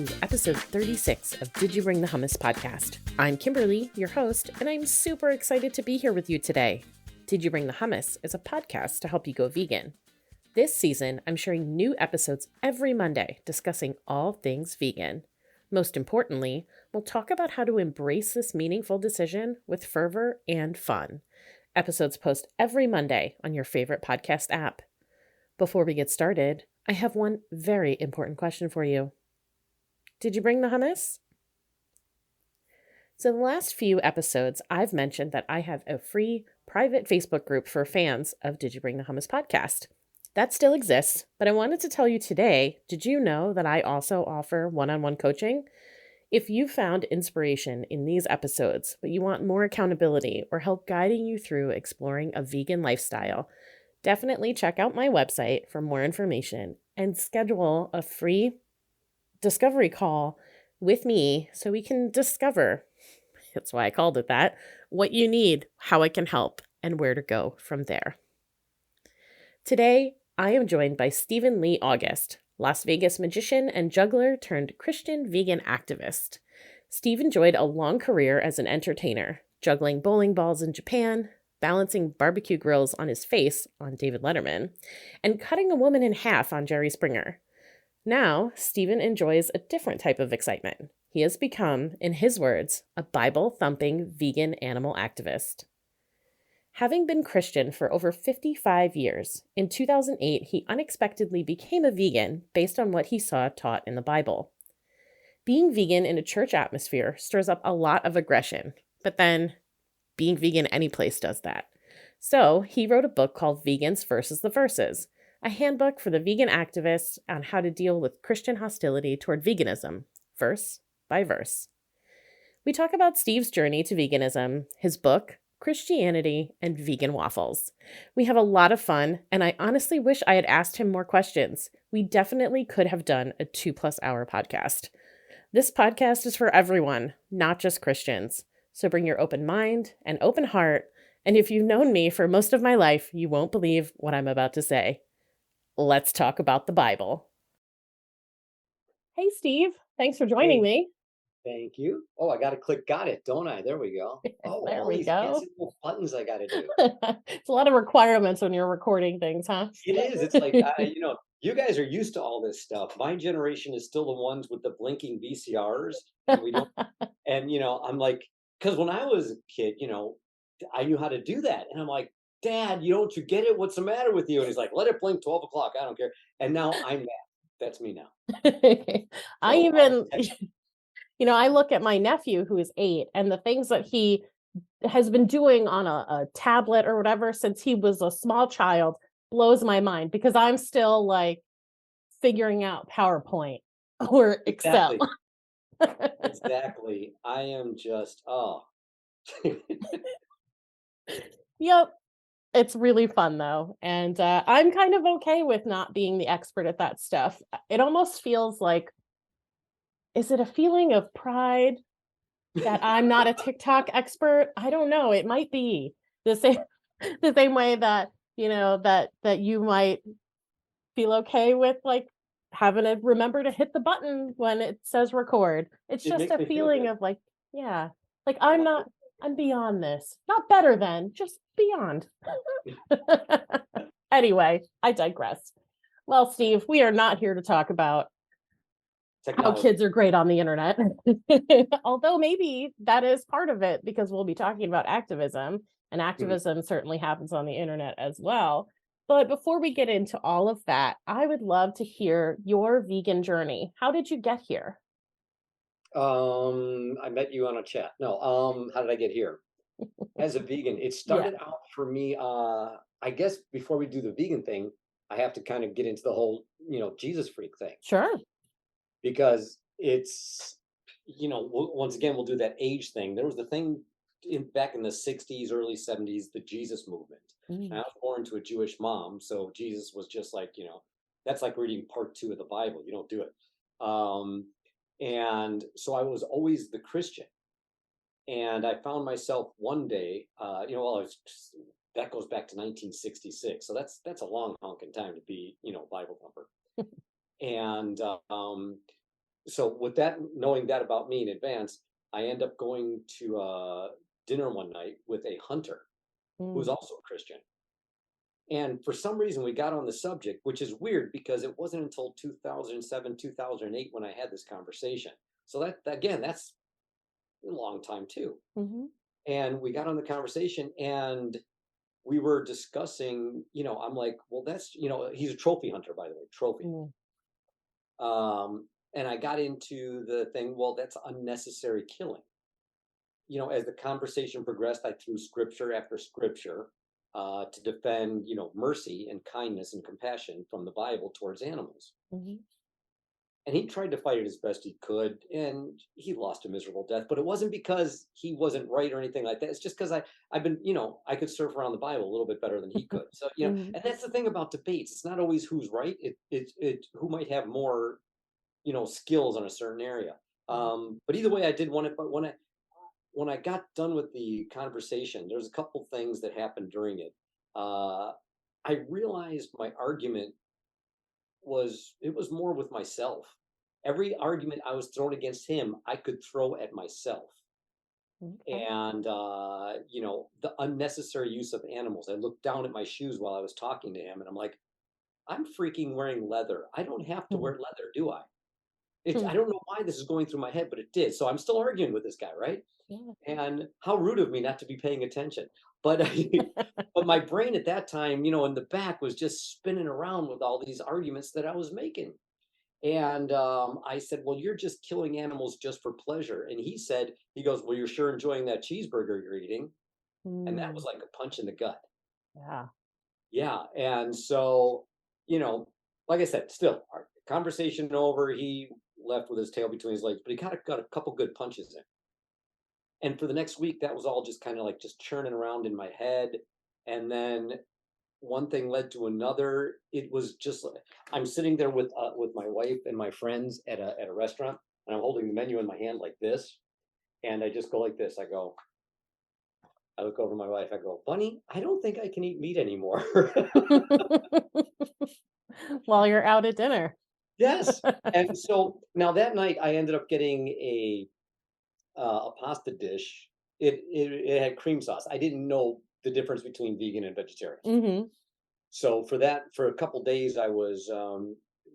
to episode 36 of Did You Bring the Hummus podcast. I'm Kimberly, your host, and I'm super excited to be here with you today. Did You Bring the Hummus is a podcast to help you go vegan. This season, I'm sharing new episodes every Monday discussing all things vegan. Most importantly, we'll talk about how to embrace this meaningful decision with fervor and fun. Episodes post every Monday on your favorite podcast app. Before we get started, I have one very important question for you. Did you bring the hummus? So the last few episodes, I've mentioned that I have a free private Facebook group for fans of Did You Bring the Hummus podcast. That still exists, but I wanted to tell you today, did you know that I also offer one-on-one coaching? If you found inspiration in these episodes, but you want more accountability or help guiding you through exploring a vegan lifestyle, definitely check out my website for more information and schedule a free discovery call with me so we can discover, that's why I called it that, what you need, how I can help, and where to go from there. Today, I am joined by Stephen Lee August, Las Vegas magician and juggler turned Christian vegan activist. Steve enjoyed a long career as an entertainer, juggling bowling balls in Japan, balancing barbecue grills on his face on David Letterman, and cutting a woman in half on Jerry Springer. Now, Stephen enjoys a different type of excitement. He has become, in his words, a bible-thumping vegan animal activist. Having been Christian for over 55 years, in 2008 he unexpectedly became a vegan based on what he saw taught in the Bible. Being vegan in a church atmosphere stirs up a lot of aggression, but then being vegan any place does that. So he wrote a book called Vegans versus the Verses, a handbook for the vegan activists on how to deal with Christian hostility toward veganism, verse by verse. We talk about Steve's journey to veganism, his book, Christianity, and vegan waffles. We have a lot of fun, and I honestly wish I had asked him more questions. We definitely could have done a 2+ hour podcast. This podcast is for everyone, not just Christians. So bring your open mind and open heart, and if you've known me for most of my life, you won't believe what I'm about to say. Let's talk about the Bible. Hey, Steve. Thanks for joining me. Thank you. Oh, I got to click got it, don't I? There we go. Oh, There all we these go. fancy little buttons I got to do. It's a lot of requirements when you're recording things, huh? It is. It's like, you guys are used to all this stuff. My generation is still the ones with the blinking VCRs, and we don't. And I'm like, because when I was a kid, I knew how to do that, and I'm like, Dad, don't you get it? What's the matter with you? And he's like, let it blink 12 o'clock. I don't care. And now I'm that. That's me now. I even, I look at my nephew who is 8 and the things that he has been doing on a tablet or whatever since he was a small child blows my mind because I'm still like figuring out PowerPoint or Excel. Exactly. I am just, Yep. It's really fun though. And I'm kind of okay with not being the expert at that stuff. It almost feels like, is it a feeling of pride that I'm not a TikTok expert? I don't know. It might be the same way that, that you might feel okay with like having to remember to hit the button when it says record. It's just a feeling of like, yeah, like I'm beyond this. Not better than, just beyond. Anyway, I digress. Well, Steve, we are not here to talk about how kids are great on the internet. Although maybe that is part of it because we'll be talking about activism, and activism certainly happens on the internet as well. But before we get into all of that, I would love to hear your vegan journey. How did you get here? I met you on a chat. No, how did I get here? As a vegan, it started out for me, I guess before we do the vegan thing, I have to kind of get into the whole, Jesus freak thing. Sure. Because it's, once again, we'll do that age thing. There was the thing back in the 60s, early 70s, the Jesus movement. And I was born to a Jewish mom, so Jesus was just like, that's like reading part 2 of the Bible. You don't do it. And so I was always the Christian. And I found myself one day, that goes back to 1966. So that's a long honking time to be, Bible thumper. And so with that, knowing that about me in advance, I end up going to dinner one night with a hunter who's Mm, also a Christian. And for some reason, we got on the subject, which is weird because it wasn't until 2007, 2008 when I had this conversation. So that, again, that's a long time too. mhm, And we got on the conversation and we were discussing, I'm like, well, he's a trophy hunter, by the way, trophy. mm, And I got into the thing, well, that's unnecessary killing. As the conversation progressed, I threw scripture after scripture to defend, mercy and kindness and compassion from the Bible towards animals. mhm, And he tried to fight it as best he could, and he lost a miserable death. But it wasn't because he wasn't right or anything like that. It's just because I've been, I could surf around the Bible a little bit better than he could. So, mhm, and that's the thing about debates. It's not always who's right. It who might have more, skills on a certain area. mhm, But either way, I did want it. But when I got done with the conversation, there's a couple things that happened during it. Uh, I realized my argument it was more with myself. Every argument I was throwing against him, I could throw at myself. okay. And the unnecessary use of animals. I looked down at my shoes while I was talking to him, and I'm like, I'm freaking wearing leather. I don't have to Mhm, wear leather, do I? I hmm, don't know why this is going through my head, but it did. So I'm still arguing with this guy, right? yeah. And how rude of me not to be paying attention. But but my brain at that time, in the back was just spinning around with all these arguments that I was making. And I said, "Well, you're just killing animals just for pleasure." And he goes, "Well, you're sure enjoying that cheeseburger you're eating." And that was Mm, like a punch in the gut. yeah. Yeah. And so, you know, like I said, still, our conversation over. He left with his tail between his legs, but he kind of got a couple good punches in. And for the next week, that was all just kind of like just churning around in my head. And then one thing led to another. It was just like I'm sitting there with my wife and my friends at a restaurant, and I'm holding the menu in my hand like this, and I just go like this. I look over my wife. I go, "Bunny, I don't think I can eat meat anymore." While you're out at dinner. Yes. And so now that night, I ended up getting a pasta dish. It had cream sauce. I didn't know the difference between vegan and vegetarian. Mhm. So for a couple days, I was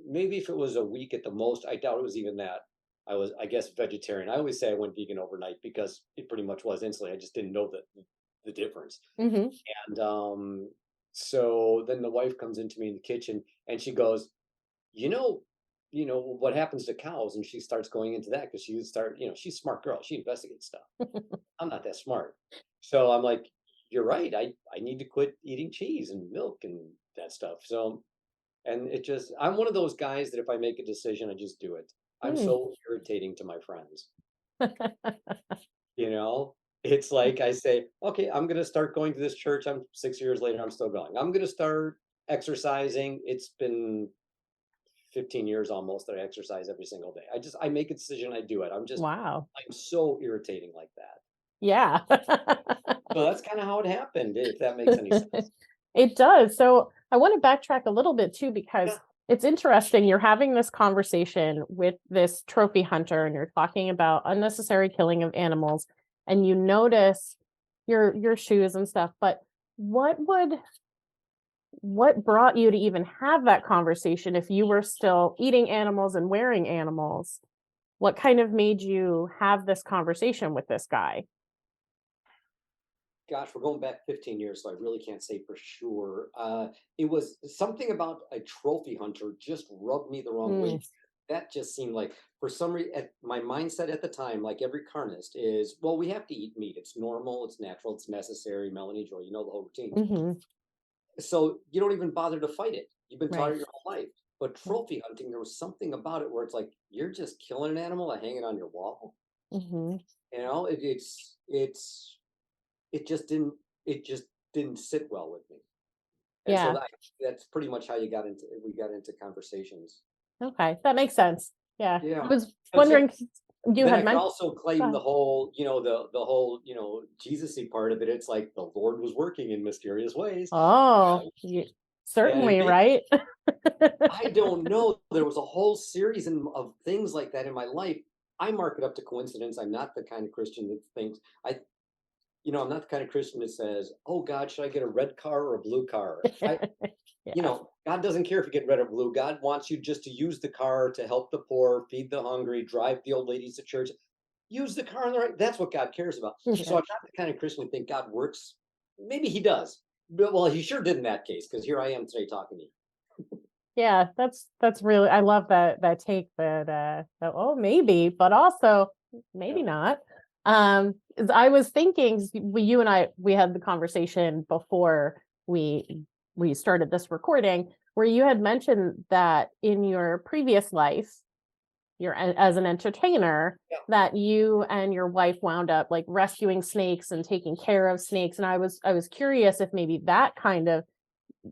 maybe if it was a week at the most, I doubt it was even that. I was, I guess, vegetarian. I always say I went vegan overnight because it pretty much was instantly. I just didn't know the difference. Mhm. And so then the wife comes into me in the kitchen and she goes, you know, what happens to cows, and she starts going into that because she would start, she's a smart girl. She investigates stuff. I'm not that smart. So I'm like, you're right. I need to quit eating cheese and milk and that stuff. So, and I'm one of those guys that if I make a decision, I just do it. I'm Mm. so irritating to my friends. You know, it's like I say, okay, I'm going to start going to this church. I'm 6 years later, I'm still going. I'm going to start exercising. It's been 15 years almost that I exercise every single day. I make a decision. I do it. Wow. I'm so irritating like that. Yeah. So that's kind of how it happened, if that makes any sense. It does. So I want to backtrack a little bit too, Yeah. because it's interesting. You're having this conversation with this trophy hunter and you're talking about unnecessary killing of animals and you notice your shoes and stuff. But what would what brought you to even have that conversation if you were still eating animals and wearing animals? What kind of made you have this conversation with this guy? Gosh, we're going back 15 years, so I really can't say for sure. It was something about a trophy hunter just rubbed me the wrong way. Mm, That just seemed like, for some reason, my mindset at the time, like every carnist, is, well, we have to eat meat. It's normal, it's natural, it's necessary. Melanie Joy, you know the whole routine. mhm, So you don't even bother to fight it. You've been taught right. it your whole life. But Yeah. trophy hunting, there was something about it where it's like you're just killing an animal and hanging on your wall. Mhm. It just didn't it just didn't sit well with me. And so Yeah. that's pretty much how we got into conversations. Okay, that makes sense. Yeah. Yeah. I was Because wondering 'cause you then I had could mentioned. also claim the whole, the whole, Jesus-y part of it. It's like the Lord was working in mysterious ways. Oh, And it Certainly, made right? I don't know. There was a whole series of things like that in my life. I mark it up to coincidence. I'm not the kind of Christian that thinks I, I'm not the kind of Christian that says, "Oh God, should I get a red car or a blue car?" Yeah. God doesn't care if you get red or blue. God wants you just to use the car to help the poor, feed the hungry, drive the old ladies to church. Use the car in the right. That's what God cares about. So Yeah. I'm not the kind of Christian to think God works. Maybe He does, but well, He sure did in that case because here I am today talking to you. Yeah, that's really, I love that take that, oh, maybe, but also maybe Yeah. not. I was thinking, you and I, we had the conversation before we started this recording, where you had mentioned that in your previous life, as an entertainer, Yeah. that you and your wife wound up like rescuing snakes and taking care of snakes, and I was curious if maybe that kind of,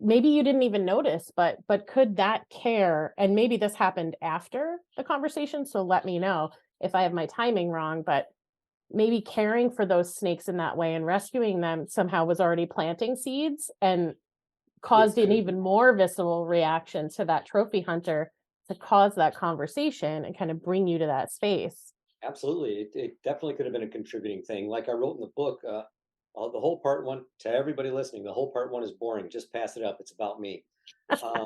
maybe you didn't even notice, but could that care, and maybe this happened after the conversation, so let me know if I have my timing wrong, but maybe caring for those snakes in that way and rescuing them somehow was already planting seeds and It caused an could even more visceral reaction to that trophy hunter to cause that conversation and kind of bring you to that space. absolutely. It definitely could have been a contributing thing. Like I wrote in the book, the whole part one to everybody listening. The whole part one is boring. Just pass it up. It's about me. Um,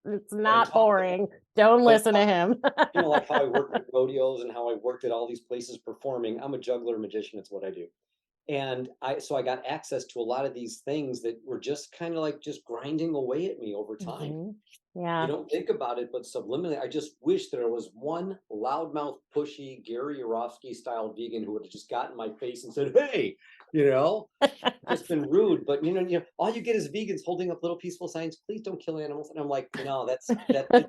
It's but it not talked about, boring. Don't but it listen to talked, him. like how I worked at rodeos and how I worked at all these places performing. I'm a juggler magician. It's what I do. And I got access to a lot of these things that were just kind of like just grinding away at me over time. Mhm. You Yeah. don't think about it, but subliminally, I just wish there was one loudmouth, pushy, Gary Yourofsky style vegan who would have just gotten in my face and said, "Hey, you know, just been rude." But all you get is vegans holding up little peaceful signs. Please don't kill animals. And I'm like, no, that just,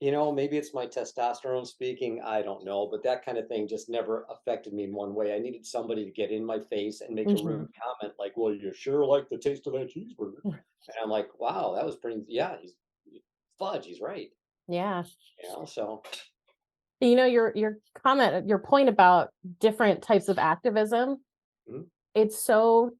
maybe it's my testosterone speaking. I don't know, but that kind of thing just never affected me in one way. I needed somebody to get in my face and make a Mhm. rude comment like, "Well, you sure like the taste of that cheeseburger." And I'm like, wow, that was pretty, yeah, he's fudge, he's right. Yeah. So Your comment, your point about different types of activism, mhm, it's so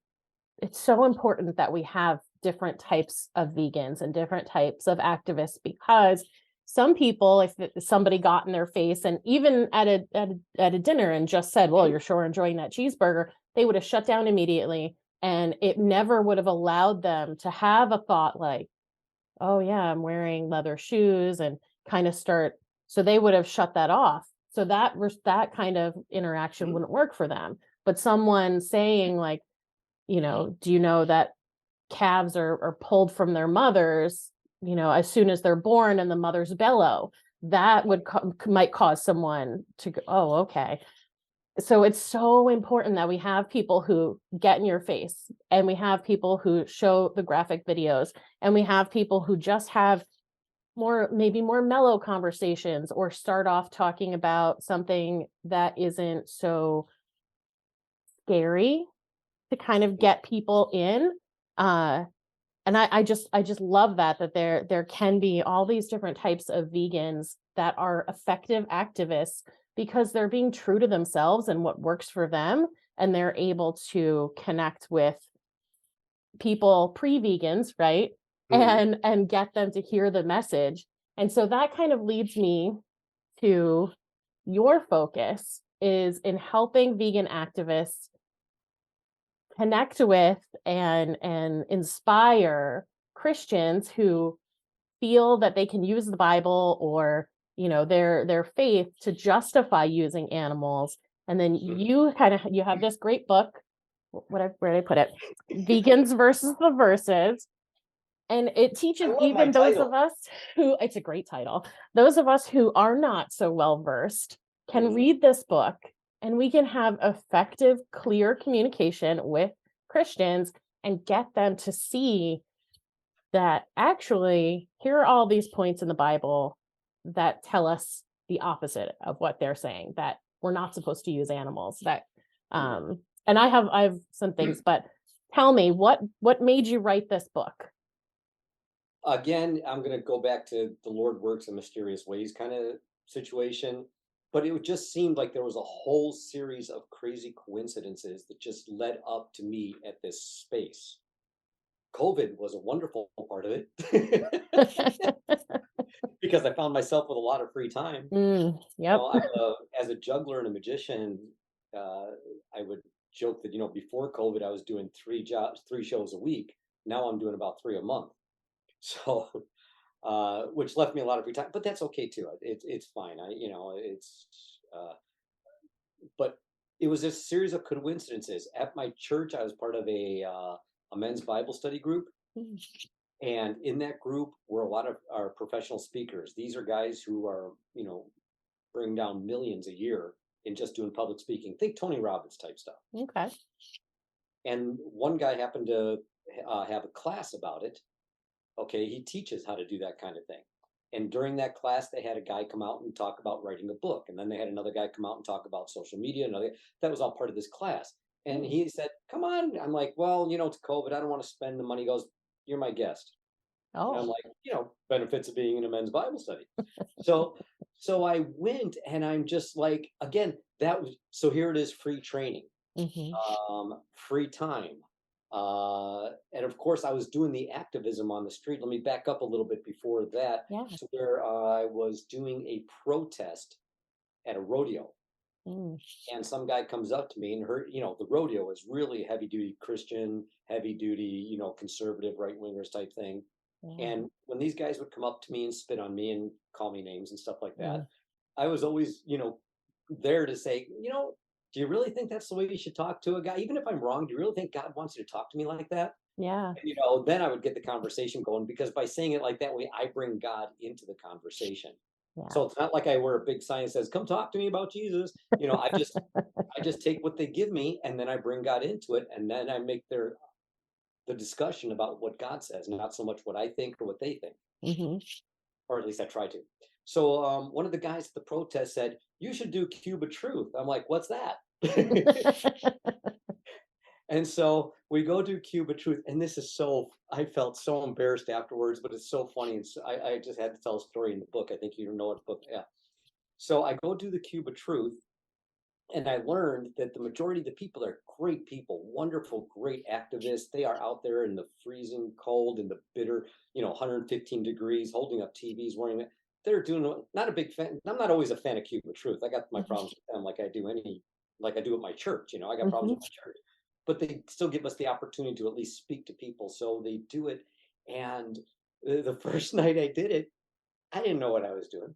it's so important that we have different types of vegans and different types of activists, because some people, if somebody got in their face and even at a dinner and just said, "Well, mhm, you're sure enjoying that cheeseburger," they would have shut down immediately, and it never would have allowed them to have a thought like, "Oh yeah, I'm wearing leather shoes," and kind of start, so they would have shut that off. So that kind of interaction mhm, wouldn't work for them. But someone saying like, "Do you know that calves are pulled from their mothers, as soon as they're born and the mothers bellow?" That might cause someone to go, "Oh, okay." So it's so important that we have people who get in your face, and we have people who show the graphic videos, and we have people who just have maybe more mellow conversations, or start off talking about something that isn't so scary to kind of mhm, get people in. Uh, and I just love that there can be all these different types of vegans that are effective activists, because they're being true to themselves and what works for them, and they're able to connect with people pre-vegans, right? mhm, And get them to hear the message. And so that kind of leads me to your focus is in helping vegan activists connect with and inspire Christians who feel that they can use the Bible, or their faith to justify using animals. And then mhm. you have this great book, where did I put it, Vegans versus the Verses, and it I teaches love my even those of title. us who, it's a great title, those of us who are not so well versed can Mhm, read this book, and we can have effective, clear communication with Christians and get them to see that actually here are all these points in the Bible that tell us the opposite of what they're saying, that we're not supposed to use animals, that mhm. and I have some things, but tell me, what made you write this book? Again, I'm going to go back to the Lord works in mysterious ways kind of situation, but it just seemed like there was a whole series of crazy coincidences that just led up to me at this space. COVID was a wonderful part of it because I found myself with a lot of free time. Yep. As a juggler and a magician, uh, I would joke that, before COVID, I was doing 3 shows a week. Now I'm doing about 3 a month. So, which left me a lot of free time, but that's okay too. It's fine. But it was a series of coincidences. At my church, I was part of a men's Bible study group. Mm. And in that group were a lot of our professional speakers. These are guys who are, bring down millions a year in just doing public speaking. Think Tony Robbins type stuff. Okay. And one guy happened to have a class about it. Okay, he teaches how to do that kind of thing. And during that class, they had a guy come out and talk about writing a book. And then they had another guy come out and talk about social media. That was all part of this class. And Mm. he said, "Come on." I'm like, "Well, it's COVID. I don't want to spend the money." He goes, "You're my guest." And I'm Oh. like, benefits of being in a men's Bible study. So so I went and I'm just like, again, so here it is, free training, Hmm. free time. And of course I was doing the activism on the street. Let me back up a little bit before that Yeah. to where I was doing a protest at a rodeo. Mm. And some guy comes up to me and the rodeo is really heavy duty Christian, heavy duty, conservative right wingers type thing. Yeah. And when these guys would come up to me and spit on me and call me names and stuff like Mm. that, I was always, there to say, do you really think that's the way you should talk to a guy? Even if I'm wrong, do you really think God wants you to talk to me like that? Yeah. And, then I would get the conversation going because by saying it like that way, I bring God into the conversation. Yeah. So it's not like I wear a big sign that says, "Come talk to me about Jesus." I just take what they give me and then I bring God into it and then I make the discussion about what God says, not so much what I think or what they think, Hmm. or at least I try to. So one of the guys at the protest said, "You should do Cube of Truth." I'm like, "What's that?" And so we go do Cube of Truth, and this is I felt so embarrassed afterwards, but it's so funny. And so I just had to tell a story in the book. I think you know what book. Yeah. So I go do the Cube of Truth, and I learned that the majority of the people are great people, wonderful, great activists. They are out there in the freezing cold, in the bitter, 115 degrees, holding up TVs, wearing it. They're doing not a big fan. I'm not always a fan of Cube of Truth. I got my problems with them, like I do at my church. I got problems Hmm. with my church, but they still give us the opportunity to at least speak to people. So they do it. And the first night I did it, I didn't know what I was doing.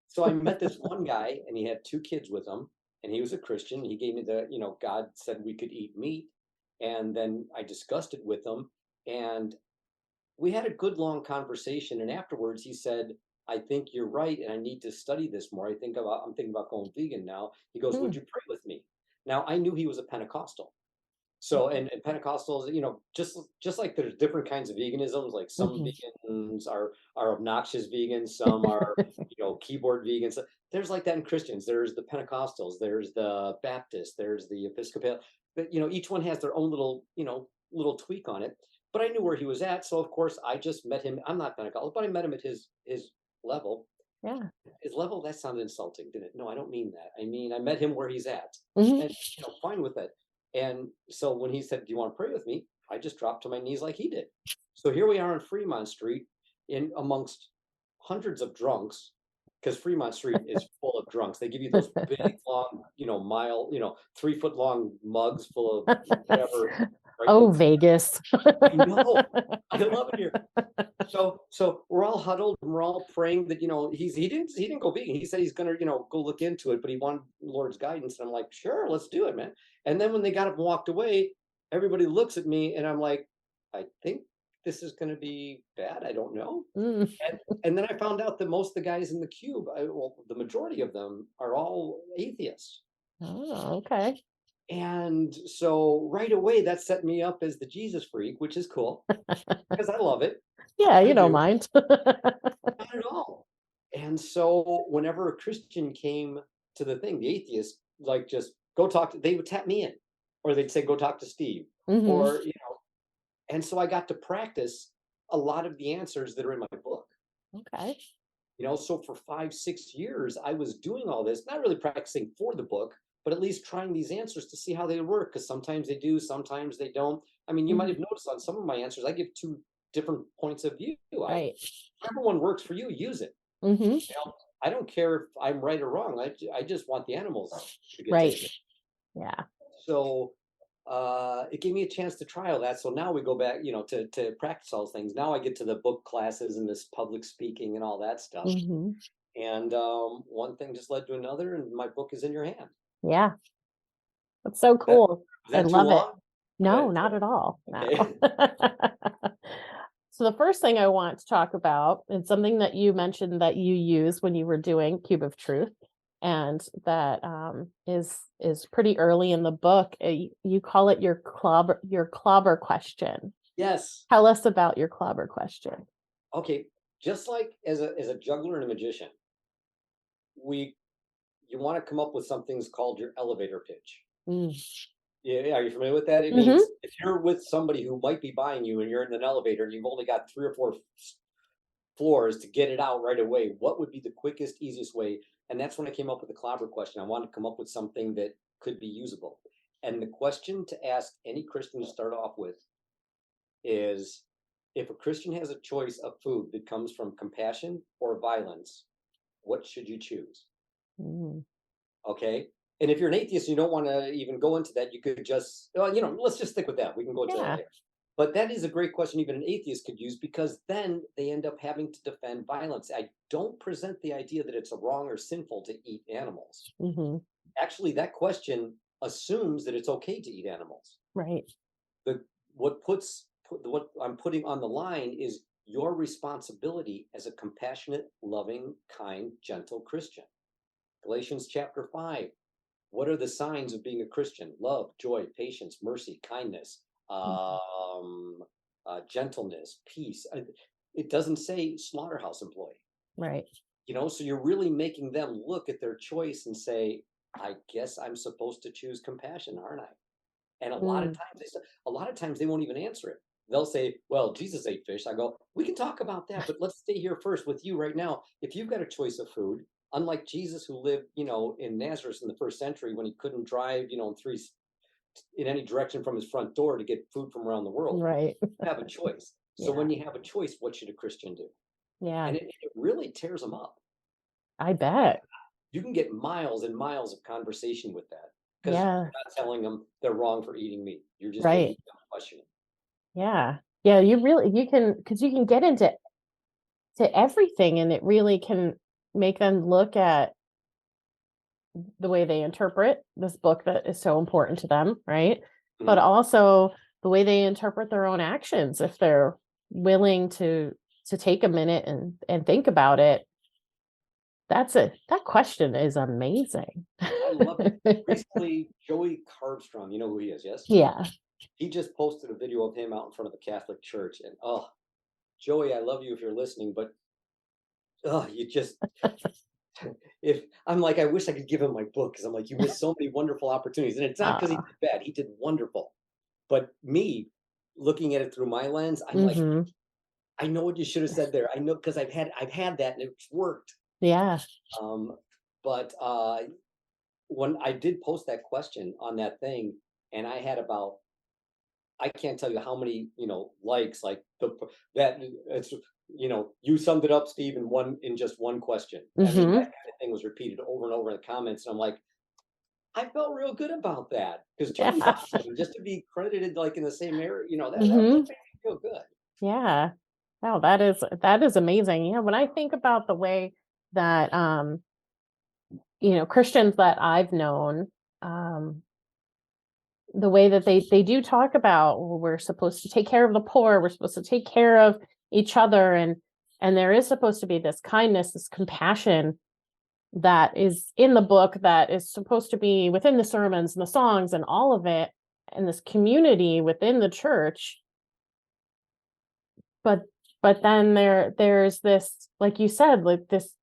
So I met this one guy, and he had 2 kids with him, and he was a Christian. He gave me God said we could eat meat, and then I discussed it with him, and we had a good long conversation. And afterwards, he said, "I think you're right, and I need to study this more. I'm thinking about going vegan now." He goes, "Would Mm. you pray with me?" Now I knew he was a Pentecostal. So and Pentecostals, just like there's different kinds of veganisms, like some Hmm. vegans are obnoxious vegans, some are, keyboard vegans. There's like that in Christians. There's the Pentecostals, there's the Baptists, there's the Episcopal. But each one has their own little tweak on it. But I knew where he was at, so of course I just met him. I'm not Pentecostal, but I met him at his level. Yeah. His level, that sounded insulting, didn't it? No, I don't mean that. I mean, I met him where he's at, Hmm. and fine with it. And so when he said, "Do you want to pray with me?" I just dropped to my knees like he did. So here we are on Fremont Street, in amongst hundreds of drunks, because Fremont Street is full of drunks. They give you those big, long, 3-foot long mugs full of whatever, right? Oh, Vegas. I know. I love it here. So we're all huddled and we're all praying that he didn't go vegan. He said he's gonna go look into it, but he wanted Lord's guidance. And I'm like, sure, let's do it, man. And then when they got up and walked away, everybody looks at me and I'm like, I think this is gonna be bad. I don't know. Mm. And then I found out that most of the guys in the cube, well, the majority of them are all atheists. Oh, okay. And so right away that set me up as the Jesus freak, which is cool because I love it. Yeah, I you don't do. mind. Not at all. And so whenever a Christian came to the thing, the atheist, like just go talk to, they would tap me in, or they'd say, "Go talk to Steve." Hmm. Or, and so I got to practice a lot of the answers that are in my book. Okay. So for 5, 6 years, I was doing all this, not really practicing for the book, but at least trying these answers to see how they work, because sometimes they do, sometimes they don't. I mean, you might have noticed on some of my answers, I give two different points of view. Right. Whichever one works for you, use it. Mm-hmm. You know, I don't care if I'm right or wrong. I just want the animals to get Right. taken. Yeah. So it gave me a chance to try all that. So now we go back, to practice all those things. Now I get to the book classes and this public speaking and all that stuff. Mm-hmm. And one thing just led to another, and my book is in your hand. Yeah. That's so Is that, cool. is I that too love it. long? No, not at all. Okay. No. So the first thing I want to talk about is something that you mentioned that you use when you were doing Cube of Truth, and that is pretty early in the book. You call it your clobber question. Yes. Tell us about your clobber question. Okay. Just like as a juggler and a magician, you want to come up with something called your elevator pitch. Mm. Yeah, are you familiar with that? It Mm-hmm. means if you're with somebody who might be buying you and you're in an elevator and you've only got 3 or 4 floors to get it out right away, what would be the quickest, easiest way? And that's when I came up with the clobber question. I wanted to come up with something that could be usable. And the question to ask any Christian to start off with is, if a Christian has a choice of food that comes from compassion or violence, what should you choose? Mm. Okay. And if you're an atheist and you don't want to even go into that, you could just, let's just stick with that. We can go into that later. But that is a great question even an atheist could use, because then they end up having to defend violence. I don't present the idea that it's wrong or sinful to eat animals. Mm-hmm. Actually, that question assumes that it's okay to eat animals. Right. What I'm putting on the line is your responsibility as a compassionate, loving, kind, gentle Christian. Galatians chapter 5. What are the signs of being a Christian? Love, joy, patience, mercy, kindness, gentleness, peace. It doesn't say slaughterhouse employee. Right. So you're really making them look at their choice and say, I guess I'm supposed to choose compassion, aren't I? And a lot of times they won't even answer it. They'll say, well, Jesus ate fish. I go, we can talk about that, but let's stay here first with you right now. If you've got a choice of food, unlike Jesus, who lived, in Nazareth in the first century, when he couldn't drive, in any direction from his front door to get food from around the world, right. You have a choice. So when you have a choice, what should a Christian do? Yeah. And it really tears them up. I bet. You can get miles and miles of conversation with that, because you're not telling them they're wrong for eating meat. You're just getting them questioning. Yeah. Yeah. Because you can get into everything, and it really can make them look at the way they interpret this book that is so important to them, right? Mm-hmm. But also the way they interpret their own actions, if they're willing to take a minute and think about it. That question is amazing. I love it. Recently, Joey Carbstrong, you know who he is, yes? Yeah. He just posted a video of him out in front of the Catholic Church, and Joey, I love you if you're listening, but you just if I'm like, I wish I could give him my book, because I'm like, you missed so many wonderful opportunities. And it's not because he did bad, he did wonderful. But me looking at it through my lens, I'm like, I know what you should have said there. I know, because I've had that and it's worked. Yeah. But when I did post that question on that thing, and I had about, I can't tell you how many, likes, like it's, you summed it up, Steve, in just one question. I mean, that kind of thing was repeated over and over in the comments. And I'm like, I felt real good about that, because Joey's awesome. Just to be credited like in the same area, that made me feel good. Yeah. Wow, that is amazing. Yeah, when I think about the way that Christians that I've known, the way that they do talk about, well, we're supposed to take care of the poor, we're supposed to take care of each other, and there is supposed to be this kindness, this compassion that is in the book, that is supposed to be within the sermons and the songs and all of it, and this community within the church. But then there's this, like you said, like this,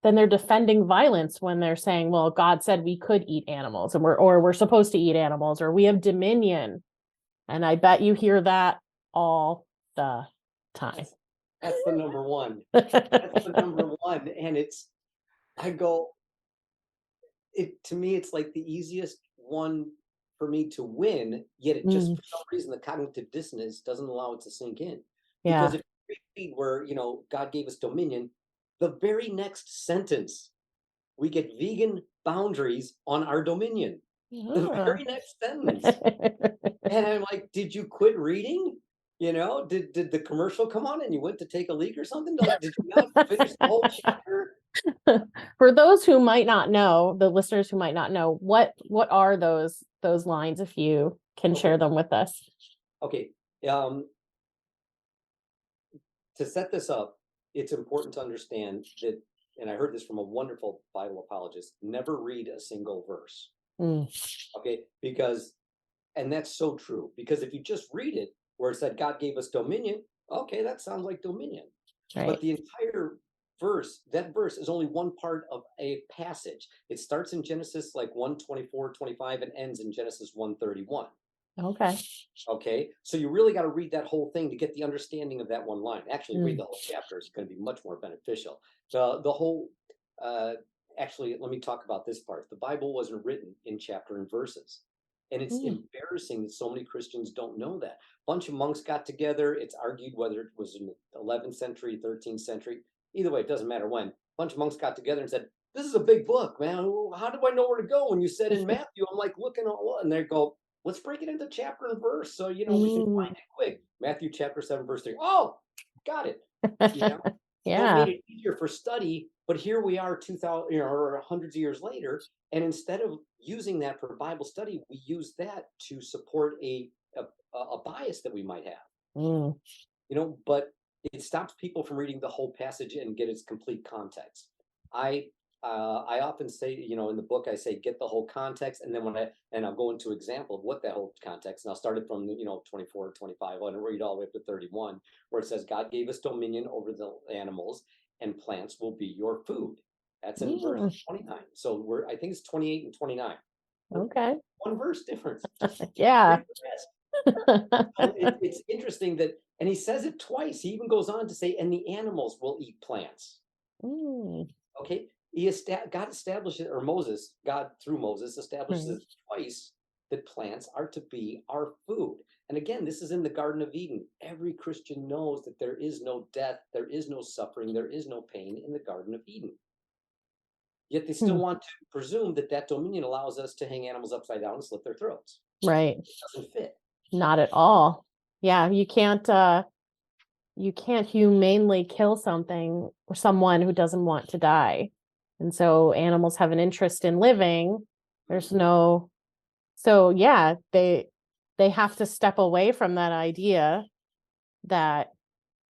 then they're defending violence when they're saying, well, God said we could eat animals, and we're supposed to eat animals, or we have dominion. And I bet you hear that all the time. That's the number one. That's the number one. And I go, to me, it's like the easiest one for me to win, yet it just, Mm, for some reason, the cognitive dissonance doesn't allow it to sink in. Because yeah. if you read where, God gave us dominion, the very next sentence, we get vegan boundaries on our dominion. The Ah. very next sentence. And I'm like, did you quit reading? Did the commercial come on and you went to take a leak or something? Like, did you not finish the whole chapter? For those who might not know, the listeners who might not know, what are those lines, if you can Okay. share them with us? Okay. To set this up, it's important to understand that, and I heard this from a wonderful Bible apologist, never read a single verse. Mm, Okay. And that's so true, because if you just read it where it said God gave us dominion, okay, that sounds like dominion. right. But the entire that verse is only one part of a passage. It starts in Genesis like 1:24-25 and ends in Genesis 1:31. Okay. Okay, so you really got to read that whole thing to get the understanding of that one line. Actually, read Mm, the whole chapter. It's going to be much more beneficial. The whole, actually, let me talk about this part. The Bible wasn't written in chapter and verses. And it's mm, embarrassing that so many Christians don't know that. A bunch of monks got together. It's argued whether it was in the 11th century, 13th century. Either way, it doesn't matter when. A bunch of monks got together and said, this is a big book, man. How do I know where to go? When you said in Matthew, I'm like looking all, and they go, let's break it into chapter and verse so we can mm. find it quick. Matthew chapter 7, verse 3. Oh, got it. You know, so it Yeah. made it easier for study. But here we are 2,000, or hundreds of years later, and instead of using that for Bible study, we use that to support a bias that we might have. Mm, But it stops people from reading the whole passage and get its complete context. I often say, in the book, I say get the whole context, and then I'll go into example of what that whole context, and I'll start it from 24, 25, and read all the way up to 31, where it says God gave us dominion over the animals, and plants will be your food. That's in verse mm. 29. So I think it's 28 and 29. Okay. One verse difference. Just Yeah. read the rest. So it's interesting that, and he says it twice. He even goes on to say, and the animals will eat plants. Mm, Okay. God establishes, or God through Moses establishes mm. twice that plants are to be our food. And again, this is in the Garden of Eden. Every Christian knows that there is no death, there is no suffering, there is no pain in the Garden of Eden. Yet they still Hmm. want to presume that dominion allows us to hang animals upside down and slit their throats. Right. It doesn't fit. Not at all. Yeah, you can't humanely kill something or someone who doesn't want to die. And so animals have an interest in living. There's no, so yeah, they have to step away from that idea that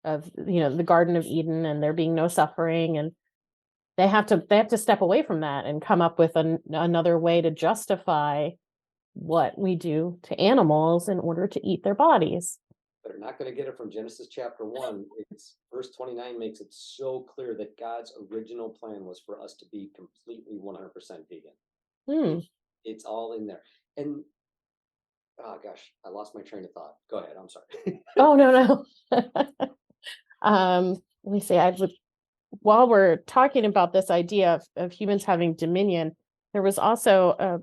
of, the Garden of Eden and there being no suffering, and they have to step away from that and come up with another way to justify what we do to animals in order to eat their bodies. They're not going to get it from Genesis chapter 1. It's verse 29 makes it so clear that God's original plan was for us to be completely 100% vegan. Hmm. It's all in there. And oh gosh, I lost my train of thought. Go ahead. I'm sorry. Oh, no. Let me see. While we're talking about this idea of humans having dominion, there was also a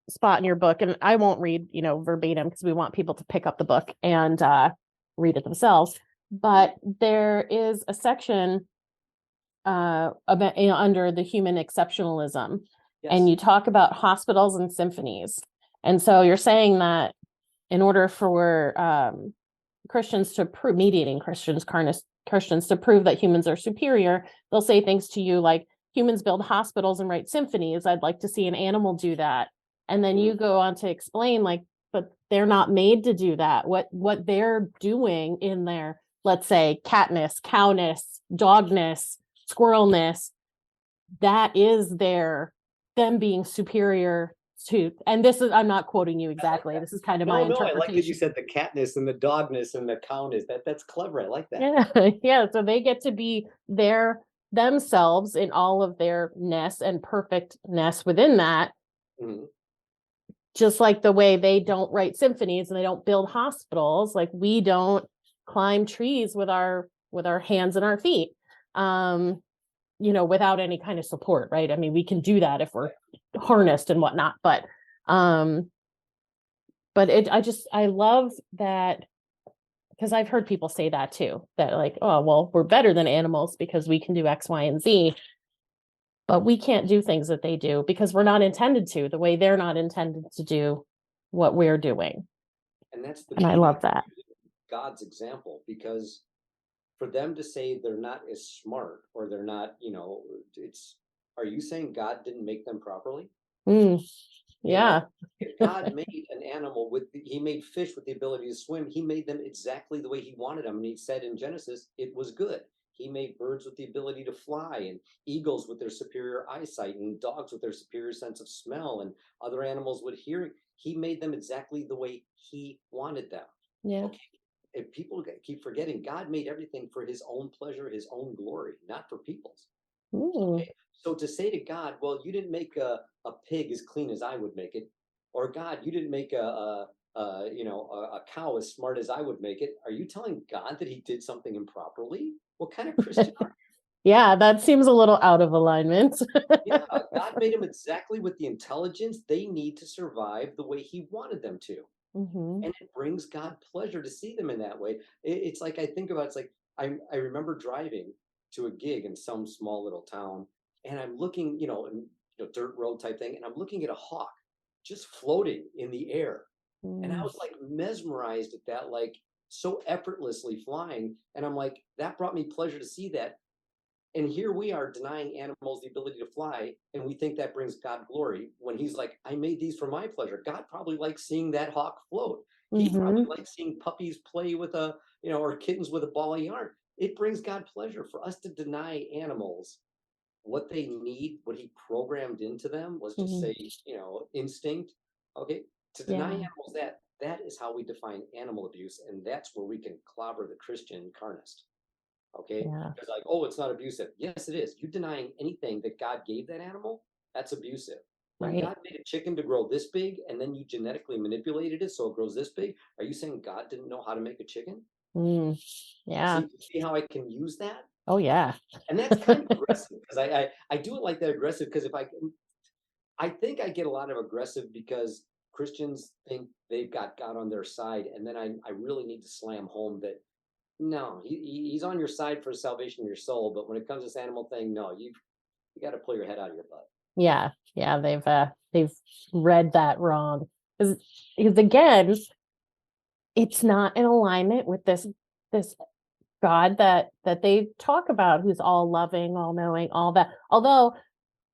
spot in your book, and I won't read, verbatim because we want people to pick up the book and read it themselves. But there is a section about, under the human exceptionalism, and Yes. you talk about hospitals and symphonies. And so you're saying that in order for Christians to prove, mediating Christians to prove that humans are superior, they'll say things to you like, humans build hospitals and write symphonies. I'd like to see an animal do that. And then you go on to explain, like, but they're not made to do that. What they're doing in their, let's say, catness, cowness, dogness, squirrelness, that is them being superior to, and this is, I'm not quoting you exactly. This is kind of my No, I like that you interpretation. said the catness and the dogness and the cowness. That's clever. I like that. Yeah, yeah. So they get to be themselves in all of their ness and perfectness within that. Mhm. Just like the way they don't write symphonies and they don't build hospitals, like we don't climb trees with our hands and our feet, without any kind of support, right? I mean, we can do that if we're harnessed and whatnot. But I love that, because I've heard people say that too, that like, oh, well, we're better than animals because we can do X, Y, and Z, but we can't do things that they do because we're not intended to, the way they're not intended to do what we're doing. And that's the And I beauty love of that. God's example, because for them to say they're not as smart or they're not, it's, are you saying God didn't make them properly? Mm, You know, yeah. if God made an animal he made fish with the ability to swim, he made them exactly the way he wanted them. And he said in Genesis, it was good. He made birds with the ability to fly, and eagles with their superior eyesight, and dogs with their superior sense of smell, and other animals with hearing. He made them exactly the way he wanted them. Yeah. Okay. If people keep forgetting, God made everything for his own pleasure, his own glory, not for people's. Ooh. Okay. So to say to God, well, you didn't make a pig as clean as I would make it, or God, you didn't make a cow as smart as I would make it. Are you telling God that he did something improperly? What kind of Christian are Yeah, that seems a little out of alignment. you? Yeah, God made them exactly with the intelligence they need to survive the way he wanted them to. Hmm. And it brings God pleasure to see them in that way. It's like I think about it's like I remember driving to a gig in some small little town, and I'm looking, in dirt road type thing, and I'm looking at a hawk just floating in the air, and I Mm, was like mesmerized at that, like so effortlessly flying, and I'm like that brought me pleasure to see that. And here we are denying animals the ability to fly, and we think that brings God glory when he's like, I made these for my pleasure. God probably likes seeing that hawk float. He probably hmm. likes seeing puppies play with or kittens with a ball of yarn. It brings God pleasure for us to deny animals what they need, what he programmed into them. Let's just Hmm. say, instinct. Okay. To deny Yeah. animals that is how we define animal abuse. And that's where we can clobber the Christian carnist. Okay. Yeah. Because like, oh, it's not abusive. Yes, it is. You denying anything that God gave that animal, that's abusive. When Right. God made a chicken to grow this big and then you genetically manipulated it so it grows this big, are you saying God didn't know how to make a chicken? Mm, yeah. See how I can use that? Oh, yeah. And that's kind of aggressive because I do it like that aggressive because if I think I get a lot of aggressive because Christians think they've got God on their side, and then I really need to slam home that no, he's on your side for the salvation of your soul. But when it comes to this animal thing, no, you got to pull your head out of your butt. Yeah. Yeah. They've read that wrong. Because again, it's not in alignment with this God that they talk about, who's all loving, all knowing, all that. Although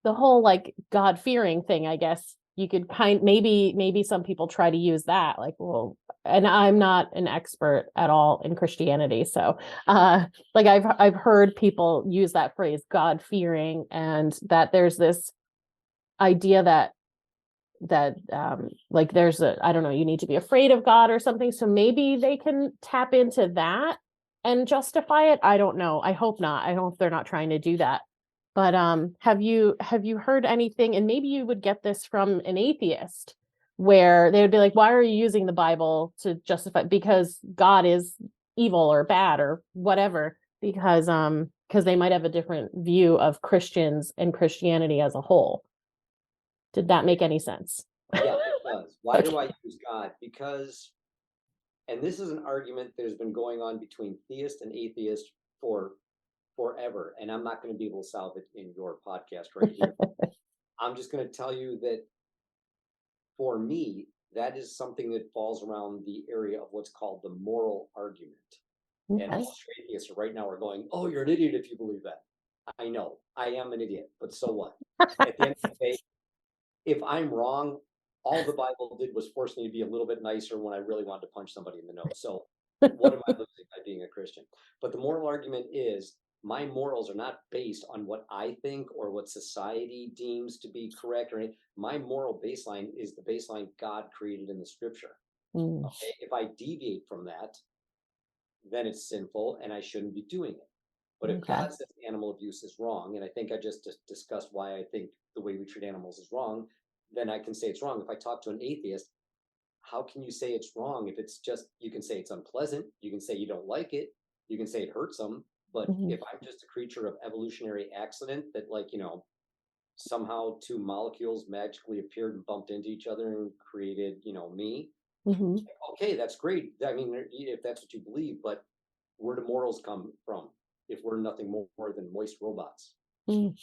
the whole like God fearing thing, I guess you could maybe some people try to use that, like, well, and I'm not an expert at all in Christianity, so like I've heard people use that phrase God fearing, and that there's this idea that like there's a, I don't know, you need to be afraid of God or something, so maybe they can tap into that and justify it. I don't know, I hope not. I hope they're not trying to do that. But have you heard anything, and maybe you would get this from an atheist, where they would be like, why are you using the Bible to justify, because God is evil or bad or whatever, because they might have a different view of Christians and Christianity as a whole. Did that make any sense? Yeah, it does. Why do Okay. I use God? Because, and this is an argument that has been going on between theist and atheist for forever, and I'm not going to be able to solve it in your podcast right here. I'm just going to tell you that for me, that is something that falls around the area of what's called the moral argument. And Okay. all your atheists right now are going, oh, you're an idiot if you believe that. I know, I am an idiot, but so what? At the end of the day, if I'm wrong, all the Bible did was force me to be a little bit nicer when I really wanted to punch somebody in the nose. So what am I losing by being a Christian? But the moral argument is my morals are not based on what I think or what society deems to be correct or anything. My moral baseline is the baseline God created in the scripture. Mm, Okay. If I deviate from that, then it's sinful and I shouldn't be doing it. But if okay. God says animal abuse is wrong, and I think I just discussed why I think the way we treat animals is wrong, then I can say it's wrong. If I talk to an atheist, how can you say it's wrong if it's just, you can say it's unpleasant, you can say you don't like it, you can say it hurts them. But Mhm. if I'm just a creature of evolutionary accident that, like, somehow two molecules magically appeared and bumped into each other and created, me. Hmm. Okay, that's great. I mean, if that's what you believe, but where do morals come from if we're nothing more than moist robots? Mm.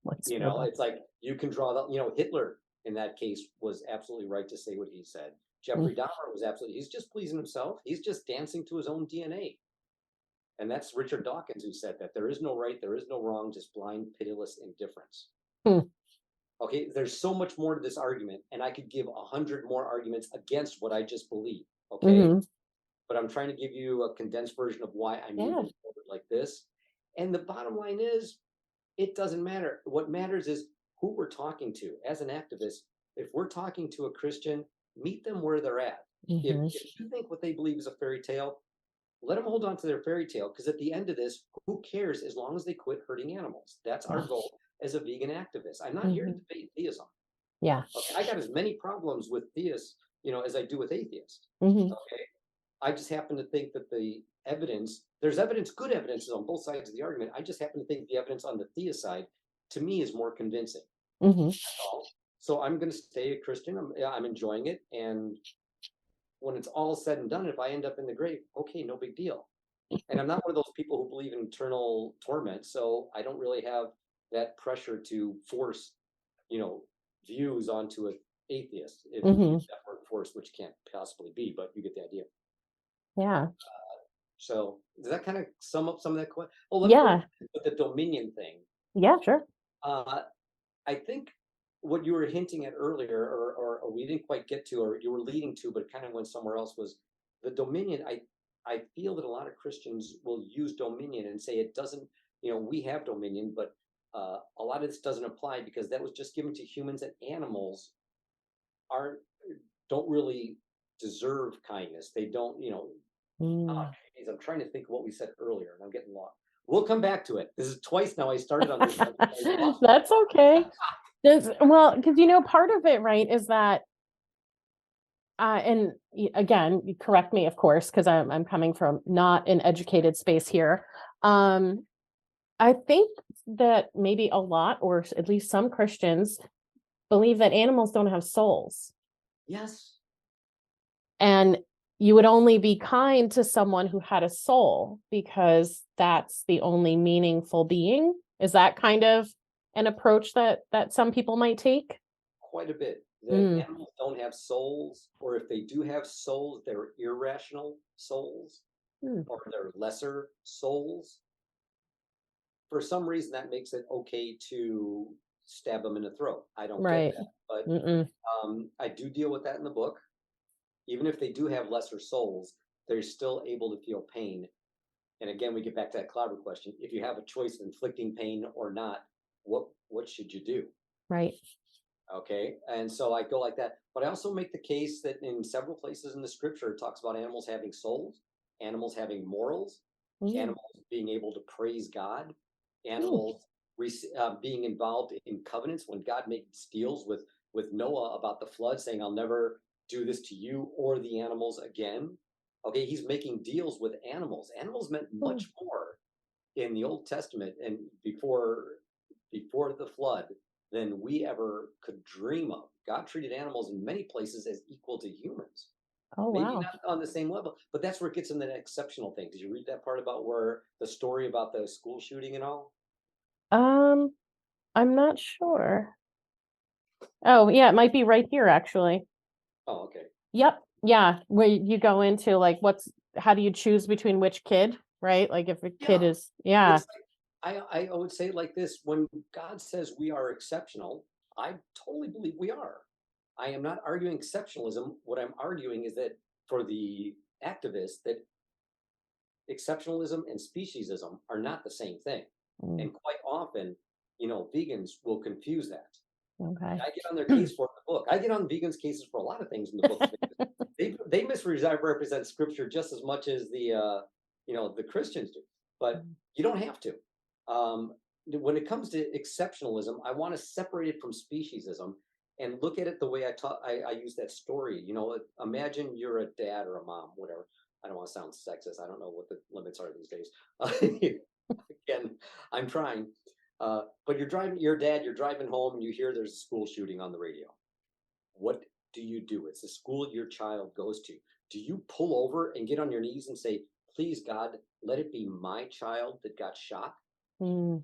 What's It's robots? like you can draw the, Hitler in that case was absolutely right to say what he said. Mm. Jeffrey Dahmer was absolutely, he's just pleasing himself. He's just dancing to his own DNA. And that's Richard Dawkins who said that there is no right, there is no wrong, just blind, pitiless indifference. Mm. Okay, there's so much more to this argument, and I could give 100 more arguments against what I just believe. Okay, Hmm. but I'm trying to give you a condensed version of why I'm Yeah. moving forward like this. And the bottom line is, it doesn't matter. What matters is who we're talking to. As an activist, if we're talking to a Christian, meet them where they're at. Hmm. If you think what they believe is a fairy tale, let them hold on to their fairy tale, because at the end of this, who cares as long as they quit hurting animals? That's our Yeah. goal as a vegan activist. I'm not here to Hmm. debate theism. Yeah. Okay, I got as many problems with theists, as I do with atheists. Hmm. Okay, I just happen to think that there's evidence, good evidence on both sides of the argument. I just happen to think the evidence on the theist side, to me, is more convincing. Hmm. That's all. So I'm going to stay a Christian. I'm enjoying it, and when it's all said and done, if I end up in the grave, okay, no big deal. And I'm not one of those people who believe in eternal torment, so I don't really have that pressure to force, you know, views onto an atheist. If you Hmm. use that word force, which can't possibly be, but you get the idea. Yeah. So does that kind of sum up some of that question? Oh, let me go Yeah. with the dominion thing. Yeah. Sure. Uh, I think what you were hinting at earlier, or we didn't quite get to, or you were leading to, but kind of went somewhere else, was the dominion. I feel that a lot of Christians will use dominion and say it doesn't. We have dominion, but a lot of this doesn't apply because that was just given to humans, and animals aren't don't really deserve kindness. They don't. Oh, Mm. geez, I'm trying to think of what we said earlier, and I'm getting lost. We'll come back to it. This is twice now I started on this. I lost my That's okay. Well, because part of it, right, is that, and again, you correct me, of course, because I'm coming from not an educated space here. Um, I think that maybe a lot, or at least some Christians, believe that animals don't have souls, Yes. and you would only be kind to someone who had a soul because that's the only meaningful being. Is that kind of an approach that some people might take? Quite a bit. That Mm. animals don't have souls, or if they do have souls, they're irrational souls, Mm. or they're lesser souls. For some reason, that makes it okay to stab them in the throat. I don't get Right. that, but Mm-mm. I do deal with that in the book. Even if they do have lesser souls, they're still able to feel pain. And again, we get back to that Clobber question. If you have a choice of inflicting pain or not, what should you do? Right. Okay, and so I go like that. But I also make the case that in several places in the scripture, it talks about animals having souls, animals having morals, Mm. animals being able to praise God, Mm. animals being involved in covenants. When God makes deals with Noah about the flood, saying, "I'll never do this to you or the animals again." Okay, he's making deals with animals. Animals meant Mm. much more in the Old Testament and before the flood than we ever could dream of. God treated animals in many places as equal to humans. Oh, Maybe wow. not on the same level, but that's where it gets in the exceptional thing. Did you read that part about where the story about the school shooting and all? Um, I'm not sure. Oh, yeah, it might be right here, actually. Oh, okay. Yep. Yeah. Where you go into like how do you choose between which kid, right? Like if a kid Yeah. is, yeah. It's like I would say it like this: when God says we are exceptional, I totally believe we are. I am not arguing exceptionalism. What I'm arguing is that for the activists, that exceptionalism and speciesism are not the same thing. Mm. And quite often, vegans will confuse that. Okay. I get on their case for it in the book. I get on vegans' cases for a lot of things in the book. They misrepresent scripture just as much as the Christians do, but you don't have to. When it comes to exceptionalism, I want to separate it from speciesism and look at it the way I taught. I use that story. Imagine you're a dad or a mom, whatever. I don't want to sound sexist. I don't know what the limits are these days. Again, I'm trying. But you're driving home and you hear there's a school shooting on the radio. What do you do? It's the school your child goes to. Do you pull over and get on your knees and say, please, God, let it be my child that got shot? Mm. Of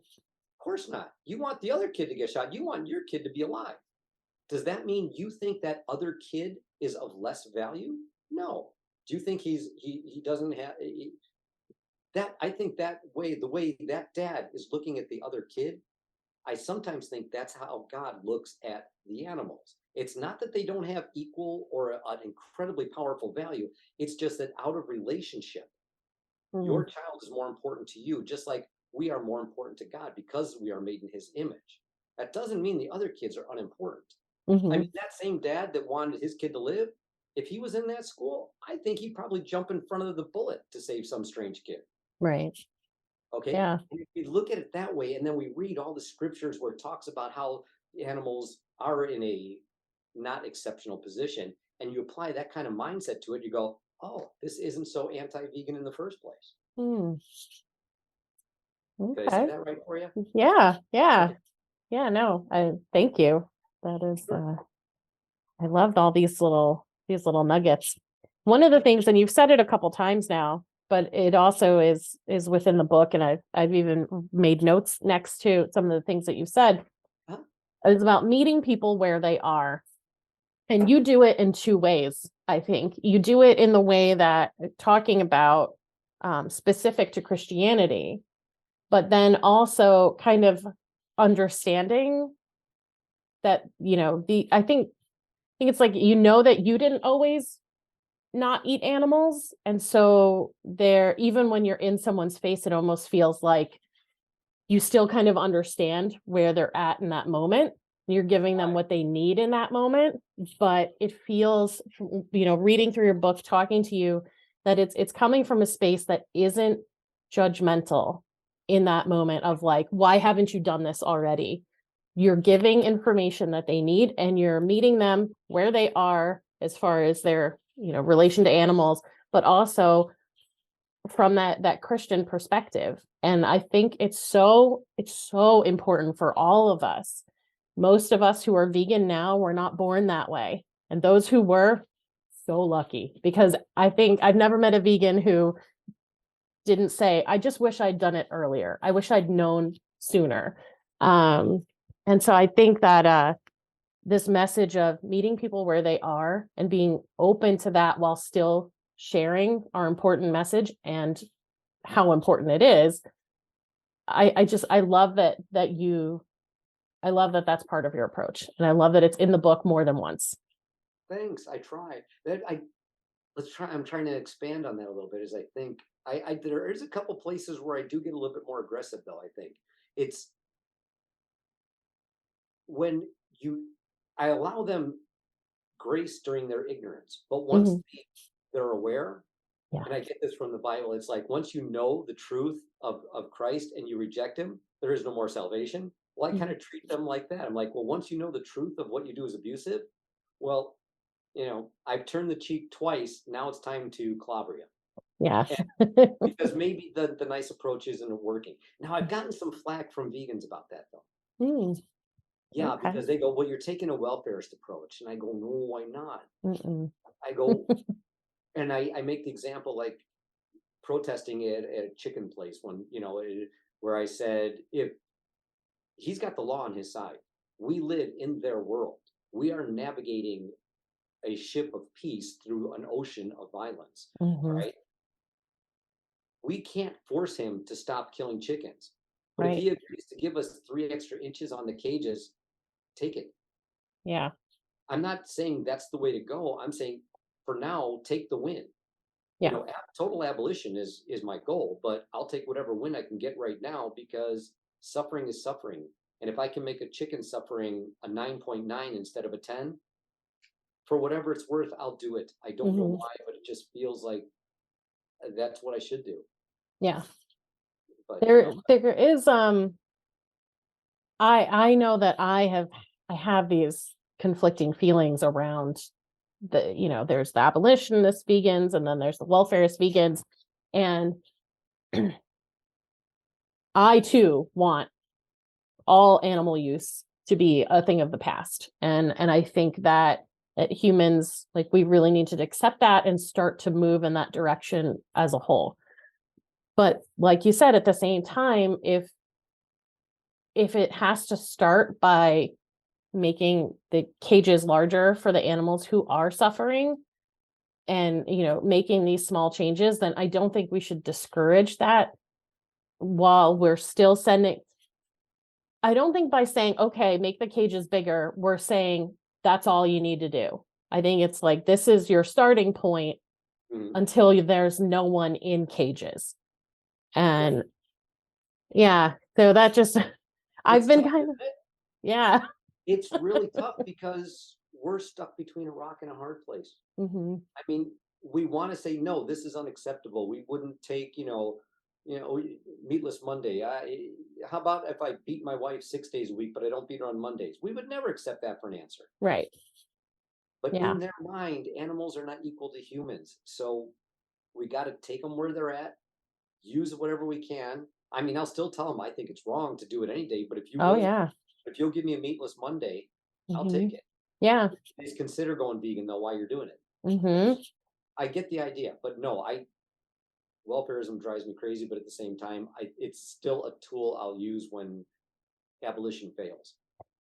course not. You want the other kid to get shot. You want your kid to be alive. Does that mean you think that other kid is of less value? No. Do you think he doesn't have that? I think that way, the way that dad is looking at the other kid, I sometimes think that's how God looks at the animals. It's not that they don't have equal or an incredibly powerful value. It's just that out of relationship, your Mm. child is more important to you, just like we are more important to God because we are made in his image. That doesn't mean the other kids are unimportant. I Hmm. mean, that same dad that wanted his kid to live, if he was in that school, I think he'd probably jump in front of the bullet to save some strange kid. Right. Okay. Yeah. And if we look at it that way, and then we read all the scriptures where it talks about how animals are in a not exceptional position, and you apply that kind of mindset to it, you go, oh, this isn't so anti vegan in the first place. Mm. Did I say Okay. that right for you? Yeah. Yeah. Okay. Yeah. No, I thank you. That is, Sure. I loved all these little nuggets. One of the things, and you've said it a couple times now, but it also is within the book, and I've even made notes next to some of the things that you said, Huh? is about meeting people where they are. And you do it in two ways, I think. You do it in the way that talking about specific to Christianity, but then also kind of understanding that, I think it's like, that you didn't always not eat animals. And so there, even when you're in someone's face, it almost feels like you still kind of understand where they're at in that moment. You're giving them Right. what they need in that moment, but it feels, reading through your book, talking to you, that it's coming from a space that isn't judgmental in that moment of like, why haven't you done this already? You're giving information that they need, and you're meeting them where they are as far as their, relation to animals, but also from that Christian perspective. And I think it's so important for all of us. Most of us who are vegan now were not born that way. And those who were, so lucky, because I think I've never met a vegan who didn't say, I just wish I'd done it earlier. I wish I'd known sooner. And so I think that this message of meeting people where they are and being open to that while still sharing our important message and how important it is. I love I love that that's part of your approach. And I love that it's in the book more than once. Thanks. I try. That I let's try. I'm trying to expand on that a little bit. As I think there is a couple places where I do get a little bit more aggressive, though. I think it's when you I allow them grace during their ignorance, but once Hmm. they're aware, Yeah. and I get this from the Bible, it's like once you know the truth of Christ and you reject him, there is no more salvation. Well, I kind Mhm. of treat them like that. I'm like, well, once you know the truth of what you do is abusive, well, I've turned the cheek twice. Now it's time to clobber you. Yeah. And because maybe the nice approach isn't working. Now I've gotten some flack from vegans about that though. Mm, Yeah, okay. because they go, well, you're taking a welfarist approach. And I go, no, why not? Mm-mm. I go, and I make the example like protesting at a chicken place where I said, if he's got the law on his side, we live in their world. We are navigating a ship of peace through an ocean of violence. All Hmm. right. We can't force him to stop killing chickens. But if Right. he agrees to give us 3 extra inches on the cages, take it. Yeah. I'm not saying that's the way to go. I'm saying for now, take the win. Yeah. Total abolition is my goal, but I'll take whatever win I can get right now because suffering is suffering. And if I can make a chicken suffering a 9.9 instead of a 10, for whatever it's worth, I'll do it. I don't know Hmm. why, but it just feels like that's what I should do. Yeah. But There is I know that I have these conflicting feelings around there's the abolitionist vegans, and then there's the welfarist vegans. And I too want all animal use to be a thing of the past. And I think that humans, like, we really need to accept that and start to move in that direction as a whole. But like you said, at the same time, if it has to start by making the cages larger for the animals who are suffering, and making these small changes, then I don't think we should discourage that while we're still sending. I don't think by saying, okay, make the cages bigger, we're saying that's all you need to do. I think it's like, this is your starting point until there's no one in cages. And yeah, so that just, I've been kind of, yeah. It's really tough because we're stuck between a rock and a hard place. Mm-hmm. I mean, we want to say, no, this is unacceptable. We wouldn't take, meatless Monday. How about if I beat my wife 6 days a week, but I don't beat her on Mondays? We would never accept that for an answer. Right. But Yeah. in their mind, animals are not equal to humans. So we got to take them where they're at, use whatever we can. I mean, I'll still tell them I think it's wrong to do it any day, but if you'll give me a meatless Monday, I'll take it. Yeah. Please consider going vegan though while you're doing it. Mm-hmm. I get the idea, but no, welfareism drives me crazy, but at the same time, it's still a tool I'll use when abolition fails.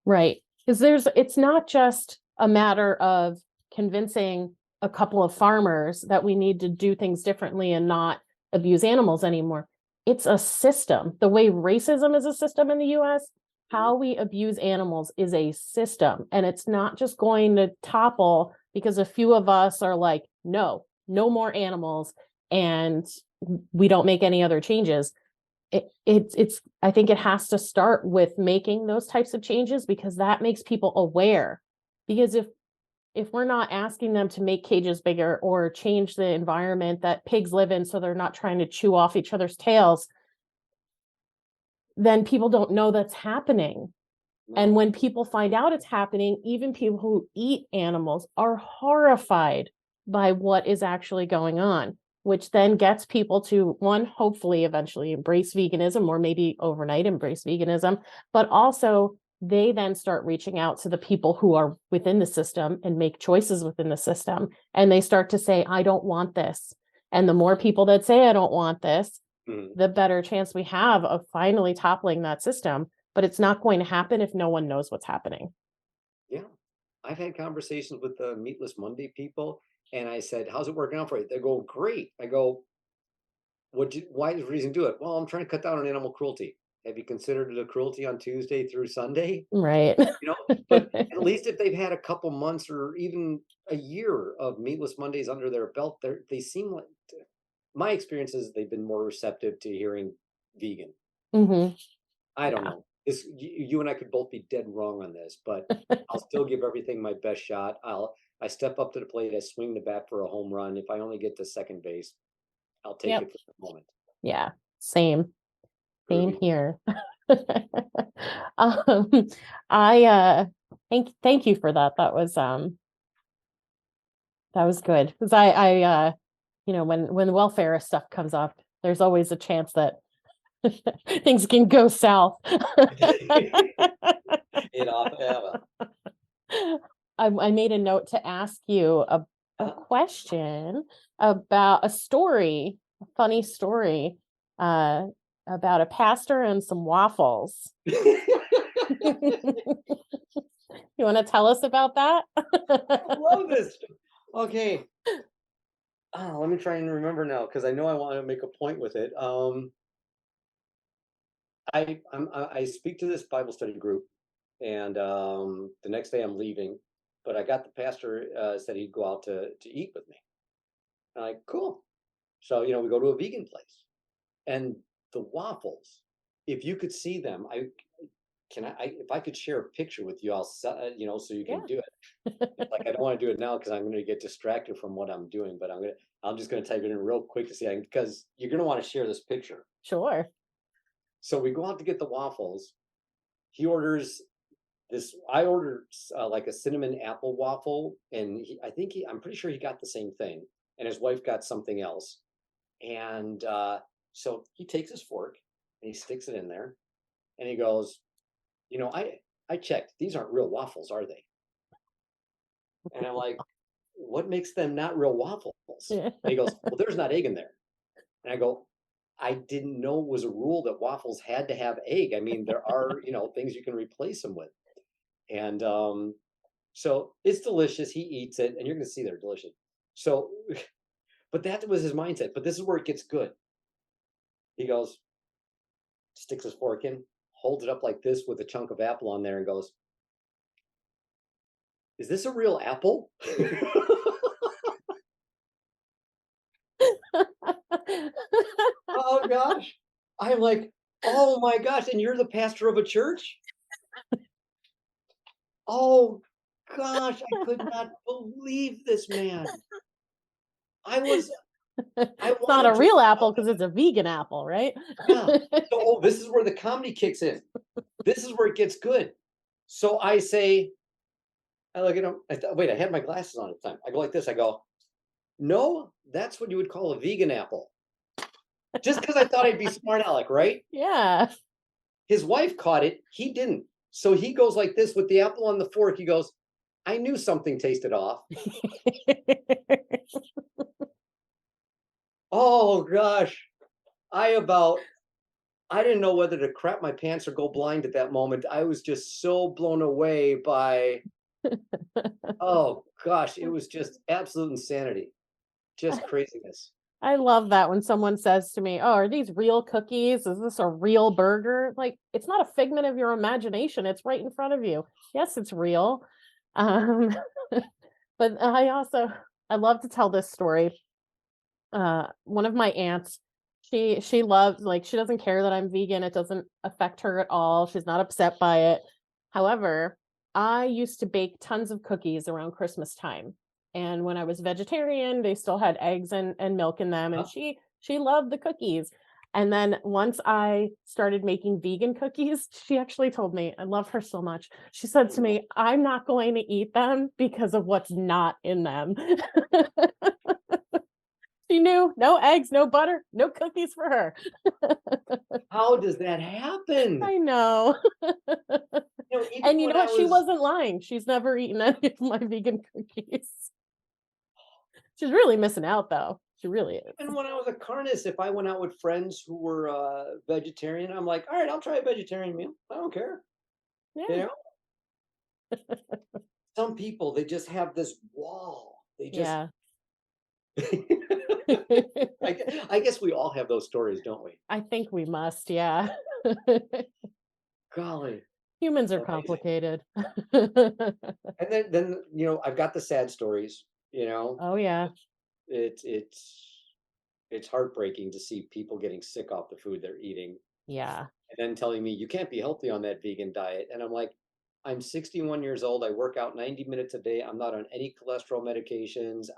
Right. Because it's not just a matter of convincing a couple of farmers that we need to do things differently and not abuse animals anymore. It's a system. The way racism is a system in the US, how we abuse animals is a system. And it's not just going to topple because a few of us are like, no more animals, and we don't make any other changes. It's I think it has to start with making those types of changes, because that makes people aware. Because if we're not asking them to make cages bigger or change the environment that pigs live in so they're not trying to chew off each other's tails, then people don't know that's happening. And when people find out it's happening, even people who eat animals are horrified by what is actually going on, which then gets people to, one, hopefully eventually embrace veganism, or maybe overnight embrace veganism, but also they then start reaching out to the people who are within the system and make choices within the system. And they start to say, I don't want this. And the more people that say, I don't want this, the better chance we have of finally toppling that system. But it's not going to happen if no one knows what's happening. Yeah. I've had conversations with the Meatless Monday people, and I said, how's it working out for you? They go, great. I go, why is the reason to do it? Well, I'm trying to cut down on animal cruelty. Have you considered the cruelty on Tuesday through Sunday? Right. But at least if they've had a couple months or even a year of Meatless Mondays under their belt, they seem like, my experience is they've been more receptive to hearing vegan. I don't know. You and I could both be dead wrong on this, but I'll still give everything my best shot. I step up to the plate, I swing the bat for a home run. If I only get to second base, I'll take it for the moment. Yeah, same here. I thank you for that. That was good, because I when welfare stuff comes up, there's always a chance that things can go south. It often happens. I made a note to ask you a question about a story, a funny story, about a pastor and some waffles. You want to tell us about that? I love this. Okay. Let me try and remember now, because I know I want to make a point with it. I speak to this Bible study group, and the next day I'm leaving, but I got the pastor said he'd go out to eat with me. I'm like, cool. So we go to a vegan place, and the waffles, if you could see them, if I could share a picture with you, I'll so you can do it. It's like, I don't want to do it now because I'm going to get distracted from what I'm doing, but I'm just going to type it in real quick to see, because you're going to want to share this picture. Sure. So we go out to get the waffles. He orders this. I ordered like a cinnamon apple waffle, and I'm pretty sure he got the same thing, and his wife got something else. And so he takes his fork and he sticks it in there, and he goes, I checked. These aren't real waffles, are they? And I'm like, what makes them not real waffles? And he goes, well, there's not egg in there. And I go, I didn't know it was a rule that waffles had to have egg. I mean, there are, things you can replace them with. And so it's delicious. He eats it, and you're going to see they're delicious. So, but that was his mindset. But this is where it gets good. He goes, sticks his fork in, holds it up like this with a chunk of apple on there, and goes, is this a real apple? Oh gosh. I'm like, oh my gosh, and you're the pastor of a church? Oh gosh, I could not believe this man. I was I It's not wanted a to real apple because it's a vegan apple, right? yeah. So this is where the comedy kicks in. This is where it gets good. So I say, I look at him, wait, I had my glasses on at the time. I go like this, I go, no, that's what you would call a vegan apple. Just because I thought I'd be smart aleck, right? Yeah. His wife caught it. He didn't. So he goes like this with the apple on the fork. He goes, I knew something tasted off. Oh gosh. I didn't know whether to crap my pants or go blind at that moment. I was just so blown away by, oh gosh, it was just absolute insanity. Just craziness. I love that when someone says to me, "Oh, are these real cookies? Is this a real burger?" Like, it's not a figment of your imagination. It's right in front of you. Yes, it's real. Um, but I love to tell this story. One of my aunts, she loves, like, she doesn't care that I'm vegan. It doesn't affect her at all. She's not upset by it. However, I used to bake tons of cookies around Christmas time. And when I was vegetarian, they still had eggs and milk in them. And Huh? she loved the cookies. And then once I started making vegan cookies, she actually told me, I love her so much. She said to me, I'm not going to eat them because of what's not in them. She knew no eggs, no butter, no cookies for her. How does that happen? I know. Even And you when know I what? She was wasn't lying. She's never eaten any of my vegan cookies. She's really missing out, though. She really even is. when I was a carnist, if I went out with friends who were vegetarian, I'm like, all right, I'll try a vegetarian meal. I don't care. You Yeah. know, some people they just have this wall. They just Yeah. I guess we all have those stories, don't we? I think we must. Yeah. Golly, Humans are amazing. complicated. And then I've got the sad stories. Oh, yeah. It's it's it's heartbreaking to see people getting sick off the food they're eating Yeah. and then telling me you can't be healthy on that vegan diet. And I'm like, I'm 61 years old. I work out 90 minutes a day. I'm not on any cholesterol medications.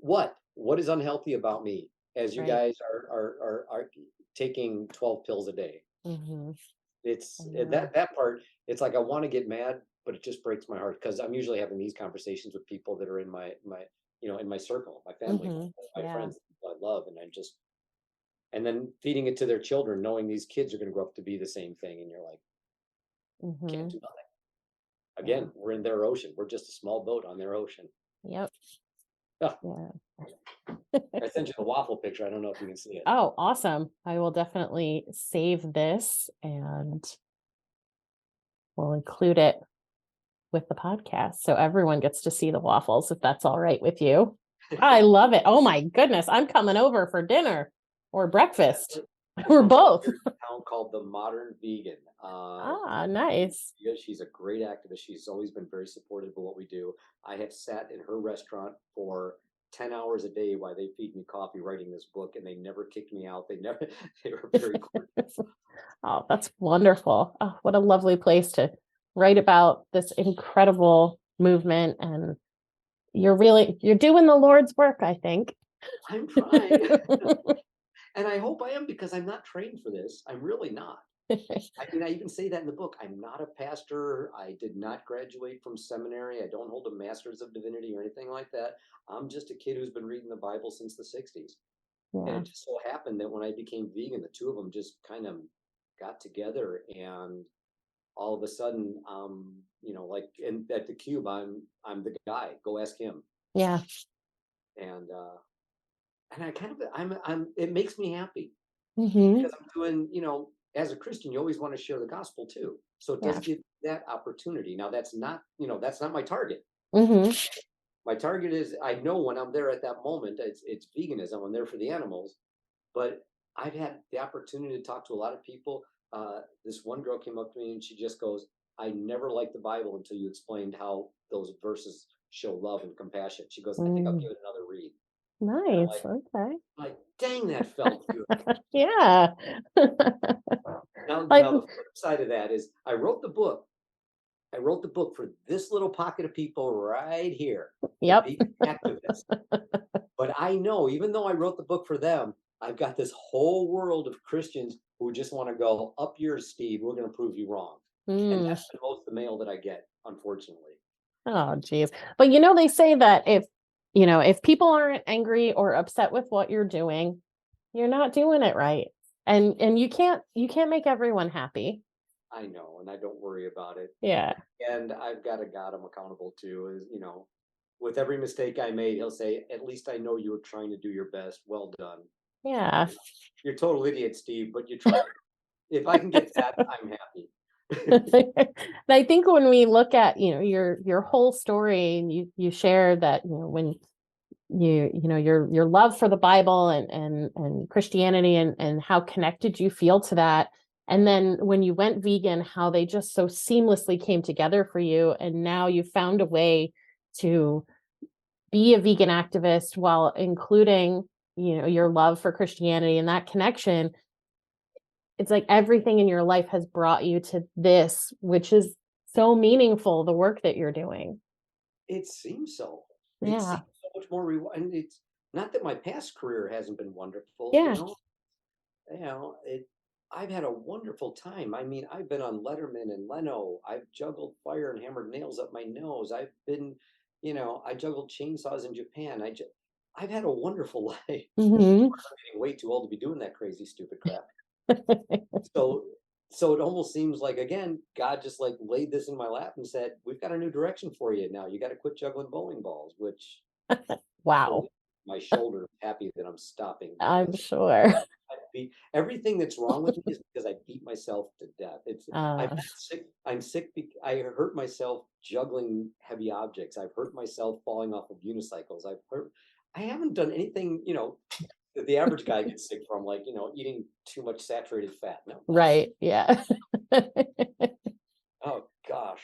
What is unhealthy about me? As you Right. guys are taking 12 pills a day. Hmm. I It's know. that part. It's like I want to get mad, but it just breaks my heart because I'm usually having these conversations with people that are in my in my circle, my family, Hmm. my Yeah. friends, people I love, and then feeding it to their children, knowing these kids are going to grow up to be the same thing, and you're like, can't Hmm. do nothing. Yeah. Again, we're in their ocean. We're just a small boat on their ocean. Yep. Ah, Yeah. I sent you the waffle picture. I don't know if you can see it. Oh, awesome. I will definitely save this and we'll include it with the podcast so everyone gets to see the waffles if that's all right with you. I love it. Oh my goodness, I'm coming over for dinner or breakfast We're or from a both. town called the Modern Vegan. Ah, nice. Yeah, she's a great activist. She's always been very supportive of what we do. I have sat in her restaurant for 10 hours a day while they feed me coffee writing this book, and they never kicked me out. They never, they were very cordial. Oh, that's wonderful. Oh, what a lovely place to write about this incredible movement. And you're doing the Lord's work, I think. I'm trying, and I hope I am because I'm not trained for this. I'm really not. I mean, I even say that in the book. I'm not a pastor. I did not graduate from seminary. I don't hold a master's of divinity or anything like that. I'm just a kid who's been reading the Bible since the 60s. And Yeah. it just so happened that when I became vegan, the two of them just kind of got together, and all of a sudden, like at the Cube, I'm the guy. Go ask him. Yeah. And I kind of I'm it makes me happy Mm-hmm. because I'm doing, as a Christian, you always want to share the gospel too. So it does Yeah. give that opportunity. Now that's not my target. Mm-hmm. My target is, I know when I'm there at that moment, it's veganism. I'm there for the animals, but I've had the opportunity to talk to a lot of people. This one girl came up to me and she just goes, "I never liked the Bible until you explained how those verses show love and compassion." She goes, "I think I'll Mm. give it another read." And I'm Nice. Okay. like, dang, that felt good. Yeah. Like, Now the flip side of that is I wrote the book. I wrote the book for this little pocket of people right here, the yep. vegan activists. But I know, even though I wrote the book for them, I've got this whole world of Christians who just want to go, "Up yours, Steve. We're going to prove you wrong." And Mm. that's the most the mail that I get, unfortunately. Oh, geez. But they say that if people aren't angry or upset with what you're doing, you're not doing it right. And you can't make everyone happy. I know, and I don't worry about it. Yeah. And I've got a God I'm accountable to. Is with every mistake I made, He'll say, "At least I know you were trying to do your best. Well done. Yeah. You're a total idiot, Steve, but you tried." If I can get that, I'm happy. And I think when we look at, your whole story, and you share that, when your love for the Bible and Christianity, and how connected you feel to that. And then when you went vegan, how they just so seamlessly came together for you. And now you found a way to be a vegan activist while including, your love for Christianity and that connection. It's like everything in your life has brought you to this, which is so meaningful, the work that you're doing. It seems so. It Yeah. seems so much more and it's not that my past career hasn't been wonderful, Yeah. it I've had a wonderful time. I mean, I've been on Letterman and Leno. I've juggled fire and hammered nails up my nose. I've been, I juggled chainsaws in Japan. I've had a wonderful life. Hmm. I'm getting way too old to be doing that crazy, stupid crap. So, so it almost seems like, again, God just like laid this in my lap and said, "We've got a new direction for you now. You got to quit juggling bowling balls," which Wow. believe my shoulder is happy that I'm stopping I'm because sure. I beat everything that's wrong with me is because I beat myself to death. I'm Uh, not sick. I'm sick. I hurt myself juggling heavy objects. I've hurt myself falling off of unicycles. I haven't done anything, that the average guy gets sick from, like, eating too much saturated fat. No, nothing. right. Yeah. Oh gosh.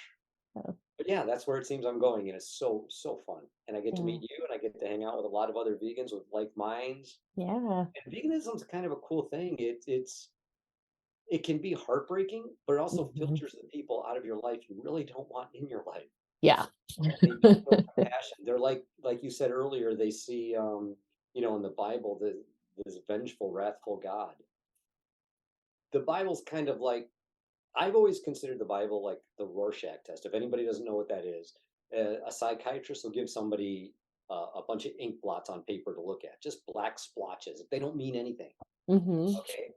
But yeah, that's where it seems I'm going, and it's so so fun. And I get to Yeah. meet you, and I get to hang out with a lot of other vegans with like minds. Yeah. And veganism's kind of a cool thing. It can be heartbreaking, but it also Mhm. filters the people out of your life you really don't want in your life. Yeah. They don't know compassion. They're like you said earlier, they see in the Bible, this vengeful, wrathful God. The Bible's kind of like, I've always considered the Bible like the Rorschach test. If anybody doesn't know what that is, a psychiatrist will give somebody a bunch of ink blots on paper to look at, just black splotches. They don't mean anything. Hmm. Okay.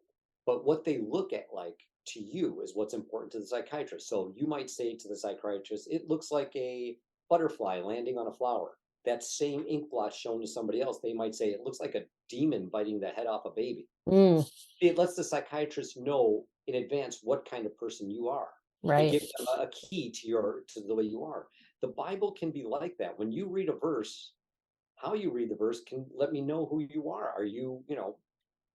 But what they look at, like, to you is what's important to the psychiatrist. So you might say to the psychiatrist, "It looks like a butterfly landing on a flower." That same ink blot shown to somebody else, they might say, "It looks like a demon biting the head off a baby." Mm, It lets the psychiatrist know in advance what kind of person you are. It right. gives them a key to the way you are. The Bible can be like that. When you read a verse, how you read the verse can let me know who you are. Are you,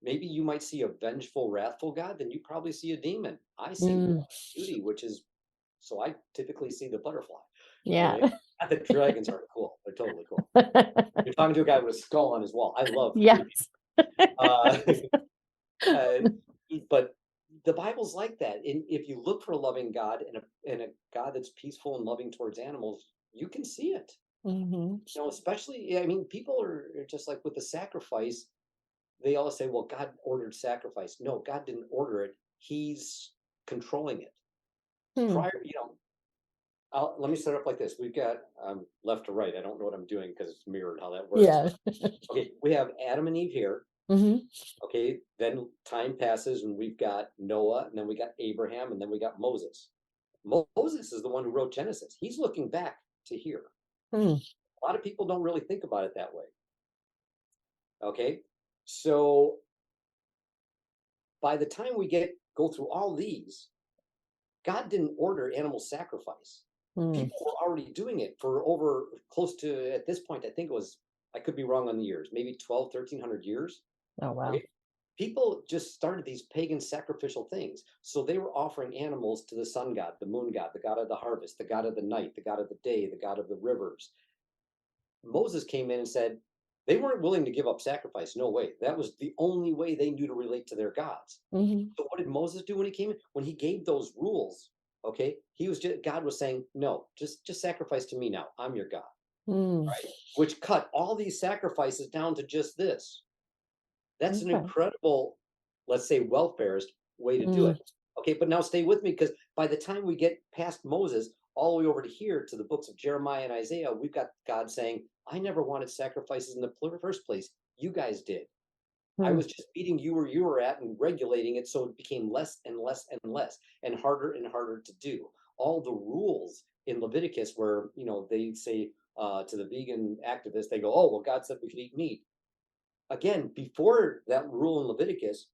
maybe you might see a vengeful, wrathful God, then you probably see a demon. I see love Mm, and beauty, which is, so I typically see the butterfly. yeah. Okay. Not that dragons aren't cool. They're totally cool. You're talking to a guy with a skull on his wall. I love creepy. Yes. Uh, uh, but the Bible's like that. And if you look for a loving God and a God that's peaceful and loving towards animals, you can see it. Hmm. Especially, I mean, people are just like with the sacrifice, they all say, "Well, God ordered sacrifice." No, God didn't order it. He's controlling it. Hmm. Prior, let me set it up like this. We've got left to right. I don't know what I'm doing because it's mirrored how that works. Yeah. Okay, we have Adam and Eve here. Mm-hmm. Okay, then time passes and we've got Noah, and then we got Abraham, and then we got Moses. Moses is the one who wrote Genesis. He's looking back to here. Mm. A lot of people don't really think about it that way. Okay, so by the time we go through all these, God didn't order animal sacrifice. Mm. People were already doing it for over close to, at this point, I think it was, I could be wrong on the years, maybe 12, 1300 years. Oh, wow. Okay. People just started these pagan sacrificial things. So they were offering animals to the sun god, the moon god, the god of the harvest, the god of the night, the god of the day, the god of the rivers. Moses came in and said they weren't willing to give up sacrifice. No way. That was the only way they knew to relate to their gods. Mm-hmm. So what did Moses do when he came in? When he gave those rules, okay, God was saying, no, just sacrifice to me now. I'm your God. Mm. Right? Which cut all these sacrifices down to just this. That's an incredible, let's say, welfarist way to do it. Okay, but now stay with me, because by the time we get past Moses, all the way over to here to the books of Jeremiah and Isaiah, we've got God saying, I never wanted sacrifices in the first place. You guys did. I was just meeting you where you were at and regulating it so it became less and less and less and harder to do. All the rules in Leviticus where, they say to the vegan activists, they go, oh, well, God said we could eat meat. Again, before that rule in Leviticus,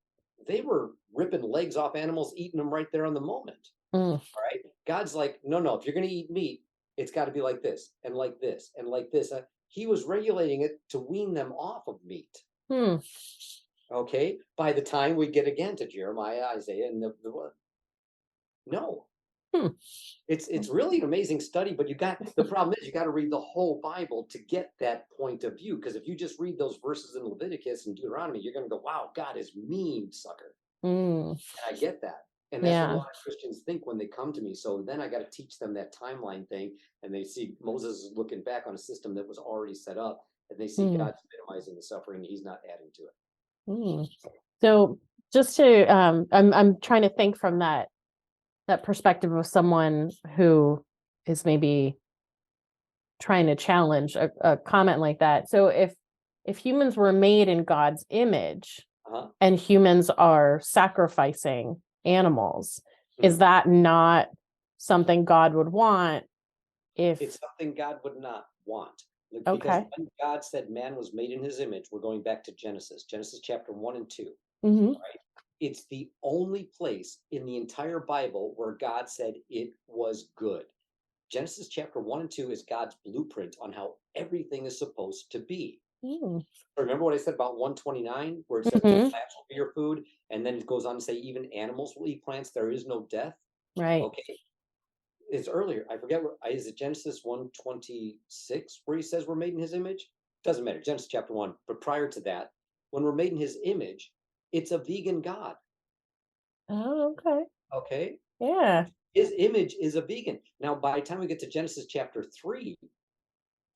they were ripping legs off animals, eating them right there on the moment. All right. God's like, no, if you're going to eat meat, it's got to be like this and like this and like this. He was regulating it to wean them off of meat. Okay. By the time we get again to Jeremiah, Isaiah, and no. It's really an amazing study, but the problem is you got to read the whole Bible to get that point of view. Because if you just read those verses in Leviticus and Deuteronomy, you're going to go, wow, God is mean, sucker. And I get that. And that's what a lot of Christians think when they come to me. So then I got to teach them that timeline thing. And they see Moses is looking back on a system that was already set up. And they see God's minimizing the suffering. He's not adding to it. So just to, I'm trying to think from that perspective of someone who is maybe trying to challenge a comment like that. So if humans were made in God's image and humans are sacrificing animals, is that not something God would want? It's something God would not want. Because when God said man was made in his image, we're going back to Genesis chapter 1 and 2. Right? It's the only place in the entire Bible where God said it was good. Genesis chapter 1 and 2 is God's blueprint on how everything is supposed to be. Remember what I said about 129, where it says plants will be your food, and then it goes on to say even animals will eat plants. There is no death. Right. Okay. It's earlier. I forget is it Genesis 1:26 where he says we're made in his image? Doesn't matter. Genesis chapter 1. But prior to that, when we're made in his image, it's a vegan God. Oh, okay. Okay. Yeah. His image is a vegan. Now, by the time we get to Genesis chapter 3,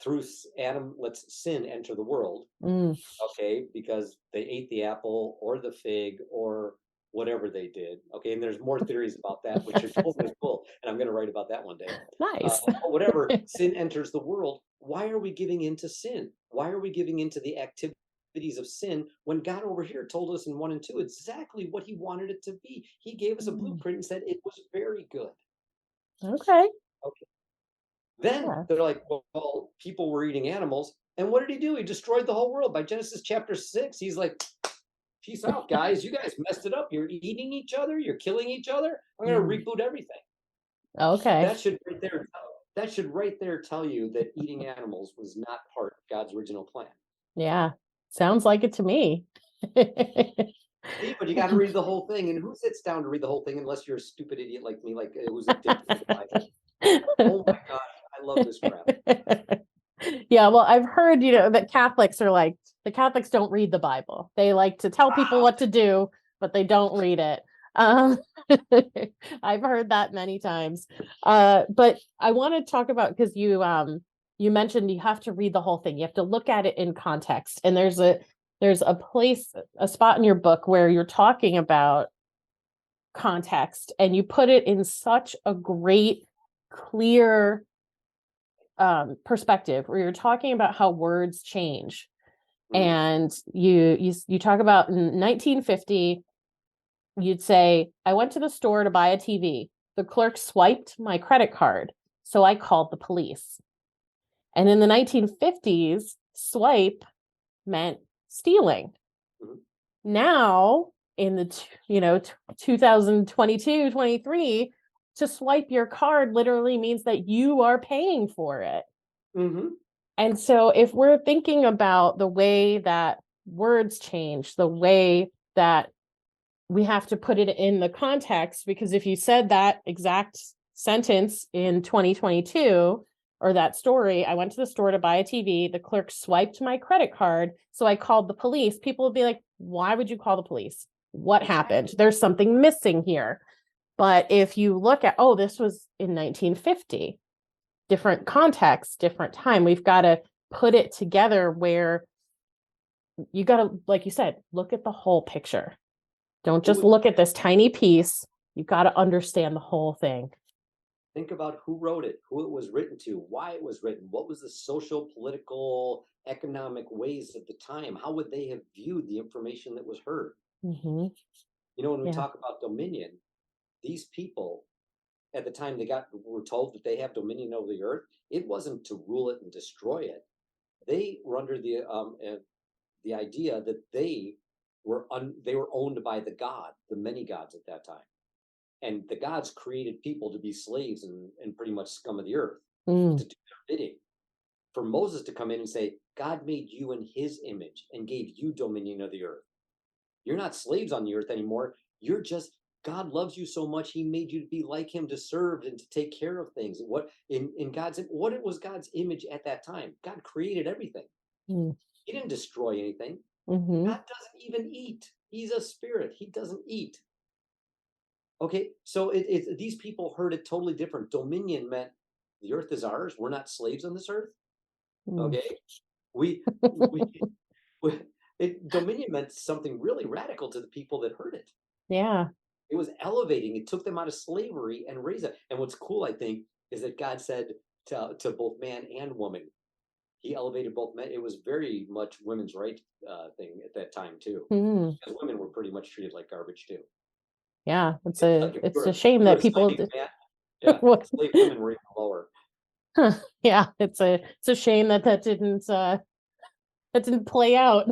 through Adam lets sin enter the world. Okay, because they ate the apple or the fig or whatever they did. Okay, and there's more theories about that, which are totally cool. And I'm going to write about that one day. Nice. Whatever, sin enters the world. Why are we giving into sin? Why are we giving into the activities of sin when God over here told us in 1 and 2 exactly what he wanted it to be? He gave us a blueprint and said it was very good. Okay. Then they're like, well, people were eating animals. And what did he do? He destroyed the whole world. By Genesis chapter 6, he's like, peace out, guys. You guys messed it up. You're eating each other. You're killing each other. I'm going to reboot everything. Okay. That should right there tell you that eating animals was not part of God's original plan. Yeah. Sounds like it to me. See, but you got to read the whole thing. And who sits down to read the whole thing unless you're a stupid idiot like me, like it was addicted to the Bible? Oh my gosh, I love this crap. Yeah, well, I've heard, that Catholics are like, the Catholics don't read the Bible. They like to tell people what to do, but they don't read it. I've heard that many times. But I want to talk about, because you mentioned you have to read the whole thing. You have to look at it in context. And there's a place, a spot in your book where you're talking about context, and you put it in such a great, clear perspective, where you're talking about how words change. Mhm. And you talk about in 1950, you'd say, I went to the store to buy a TV. The clerk swiped my credit card, so I called the police. And in the 1950s, swipe meant stealing. Mhm. Now, in the 2022, 23, to swipe your card literally means that you are paying for it. Mhm. And so if we're thinking about the way that words change, the way that we have to put it in the context, because if you said that exact sentence in 2022, or that story, I went to the store to buy a TV, the clerk swiped my credit card, so I called the police, people would be like, why would you call the police? What happened? Exactly. There's something missing here. But if you look at, oh, this was in 1950, different context, different time, we've got to put it together where you got to, like you said, look at the whole picture. Don't Who just was look at this tiny piece. You've got to understand the whole thing. Think about who wrote it, who it was written to, why it was written, what was the social, political, economic ways at the time, how would they have viewed the information that was heard? Mm-hmm. You know, when we Yeah. talk about dominion, these people at the time were told that they have dominion over the earth, it wasn't to rule it and destroy it. They were under the idea that they were owned by the god, the many gods at that time, and the gods created people to be slaves and pretty much scum of the earth Mm. to do their bidding. For Moses to come in and say, God made you in his image and gave you dominion of the earth. You're not slaves on the earth anymore. You're just, God loves you so much, he made you to be like him, to serve and to take care of things. What it was God's image at that time. God created everything. Mm. He didn't destroy anything. Mm-hmm. God doesn't even eat. He's a spirit. He doesn't eat. Okay, so these people heard it totally different. Dominion meant the earth is ours. We're not slaves on this earth. Mm. Okay, we we, dominion meant something really radical to the people that heard it. Yeah. It was elevating. It took them out of slavery and raised it. And what's cool, I think, is that God said to both man and woman, he elevated both men. It was very much women's right thing at that time too, Mm. because women were pretty much treated like garbage too. Yeah. It's like if It's a shame you were that a people slave man, yeah, what? slave women were even lower. Huh. Yeah. It's a shame that that didn't play out.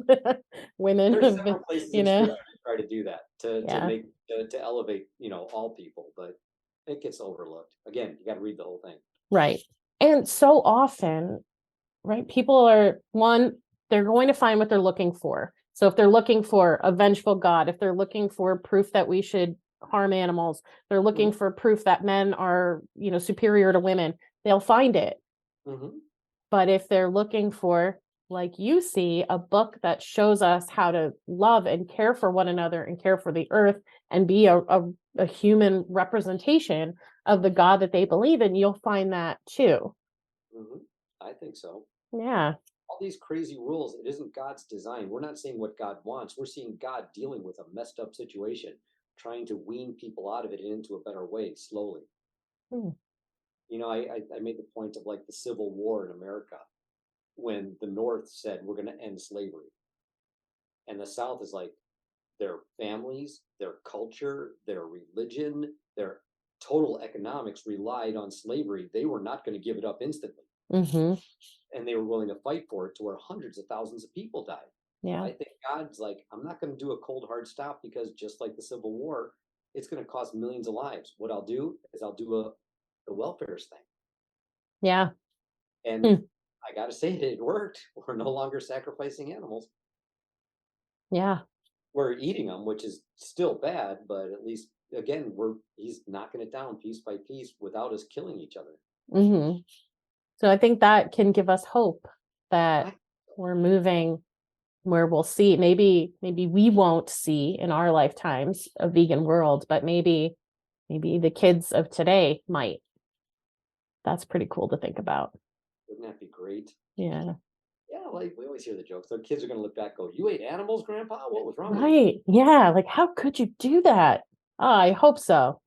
Women There's have been, several places you in know. scripture that try to do that to Yeah. make to elevate all people, but it gets overlooked. Again, you got to read the whole thing. Right. And so often, right, people are one, they're going to find what they're looking for. So if they're looking for a vengeful God, if they're looking for proof that we should harm animals, they're looking Mm-hmm. for proof that men are, superior to women, they'll find it. Mm-hmm. But if they're looking for, like you see, a book that shows us how to love and care for one another and care for the earth and be a human representation of the God that they believe in, you'll find that too. Mm-hmm. I think so. Yeah. All these crazy rules, it isn't God's design. We're not seeing what God wants. We're seeing God dealing with a messed up situation, trying to wean people out of it and into a better way slowly. Hmm. I made the point of like the Civil War in America when the North said we're going to end slavery, and the South is like their families, their culture, their religion, their total economics relied on slavery. They were not going to give it up instantly, Mm-hmm. and they were willing to fight for it to where hundreds of thousands of people died. Yeah. I think God's like, I'm not going to do a cold hard stop because just like the Civil War, it's going to cost millions of lives. What I'll do is I'll do the welfare thing, Yeah. and Hmm. I got to say it worked. We're no longer sacrificing animals. Yeah. We're eating them, which is still bad, but at least again, he's knocking it down piece by piece without us killing each other. Mm-hmm. So I think that can give us hope that I, we're moving where we'll see, maybe we won't see in our lifetimes a vegan world, but maybe the kids of today might. That's pretty cool to think about. wouldn't that be great? Yeah. Yeah, like we always hear the jokes. Their kids are going to look back, go, "You ate animals, Grandpa? What was wrong with you?" Right. Yeah. Like, how could you do that? Oh, I hope so.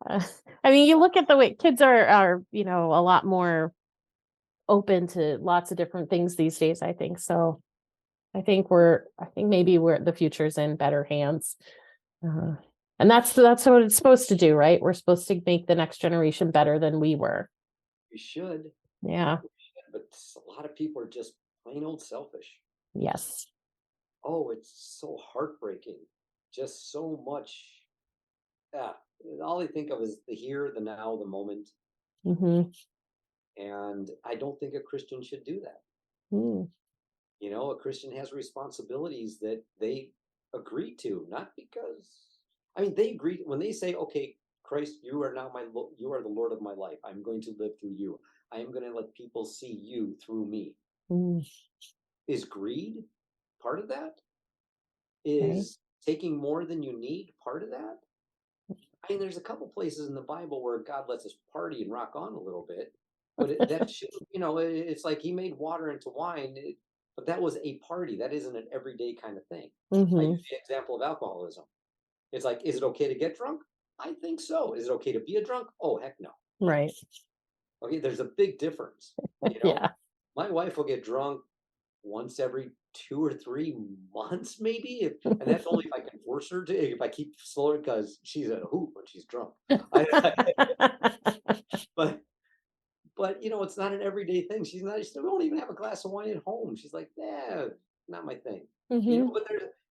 Uh, I mean, you look at the way kids are, a lot more open to lots of different things these days, I think. So I think maybe the future's in better hands. Uh, and that's what it's supposed to do, right? We're supposed to make the next generation better than we were. We should. Yeah. But a lot of people are just plain old selfish. Yes. Oh, it's so heartbreaking. Just so much. Yeah. All they think of is the here, the now, the moment. Mm-hmm. And I don't think a Christian should do that. Mm. You know, a Christian has responsibilities that they agree to, not because, I mean, they agree when they say, okay, Christ, you are now you are the Lord of my life. I'm going to live through you. I am going to let people see you through me. Mm. Is greed part of that? Right. Is taking more than you need part of that? I mean, there's a couple places in the Bible where God lets us party and rock on a little bit, but that should, it's like He made water into wine, but that was a party. That isn't an everyday kind of thing. I Mm-hmm. use the example of alcoholism. It's like, is it okay to get drunk? I think so. Is it okay to be a drunk? Oh, heck no. Right. Okay, there's a big difference. Yeah. My wife will get drunk once every 2 or 3 months, maybe, and that's only if I can force her to. If I keep slower, because she's a hoot when she's drunk. But it's not an everyday thing. She won't even have a glass of wine at home. She's like, yeah, not my thing. Mm-hmm. But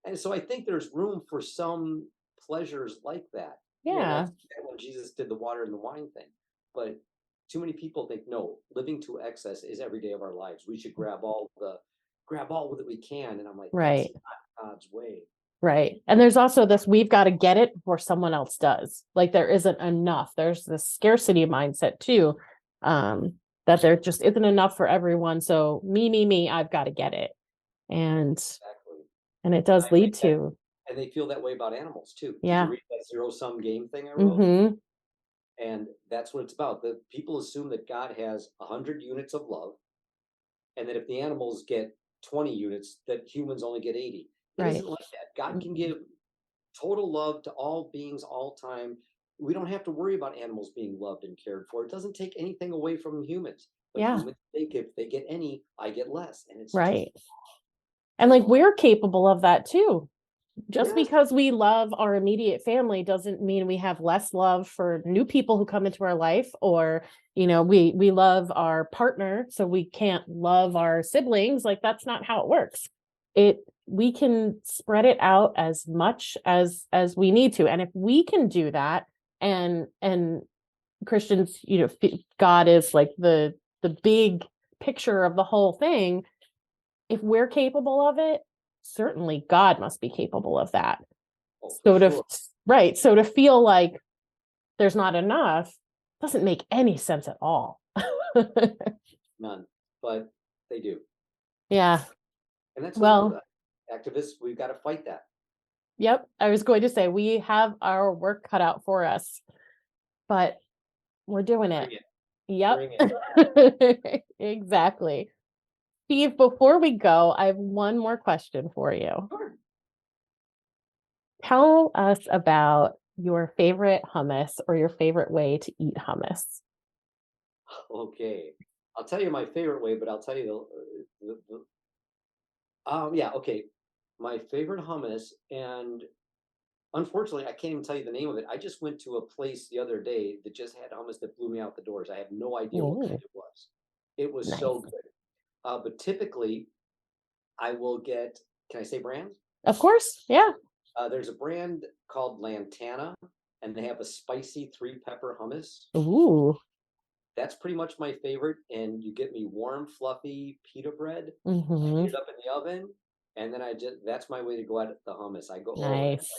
and so I think there's room for some pleasures like that. Yeah. Like when Jesus did the water and the wine thing. But too many people think, no, living to excess is every day of our lives. We should grab all that we can. And I'm like, Right. that's not God's way. Right. And there's also this, we've got to get it before someone else does. Like there isn't enough. There's this scarcity mindset too, that there just isn't enough for everyone. So me, I've got to get it. And Exactly. and it does lead to. And they feel that way about animals too. Did Yeah. you read that zero-sum game thing I wrote? Mm-hmm. And that's what it's about. The people assume that God has 100 units of love, and that if the animals get 20 units, that humans only get 80. It Right. isn't like that. God can give total love to all beings, all time. We don't have to worry about animals being loved and cared for. It doesn't take anything away from humans. But Yeah. humans think if they get any, I get less. And it's Right. And like we're capable of that too. Just Yes. because we love our immediate family doesn't mean we have less love for new people who come into our life, or we love our partner so we can't love our siblings. Like that's not how it works. We can spread it out as much as we need to, and if we can do that, and Christians, God is like the big picture of the whole thing. If we're capable of it, certainly God must be capable of that. Oh, So sure. right. So to feel like there's not enough doesn't make any sense at all. None. But they do. Yeah. And that's Well, activists, we've got to fight that. yep. I was going to say we have our work cut out for us, but we're doing it. Yep. Bring it. Exactly. Steve, before we go, I have one more question for you. Sure. Tell us about your favorite hummus or your favorite way to eat hummus. Okay. I'll tell you my favorite way, but I'll tell you yeah, okay. My favorite hummus, and unfortunately, I can't even tell you the name of it. I just went to a place the other day that just had hummus that blew me out the doors. I have no idea what kind it was. It was so Nice. good. But typically, I will get, can I say brands? Of course. Yeah. There's a brand called Lantana, and they have a spicy 3-pepper hummus. Ooh. That's pretty much my favorite. And you get me warm, fluffy pita bread. I Mm-hmm. heat it up in the oven, and then that's my way to go at the hummus. I go, oh, Nice.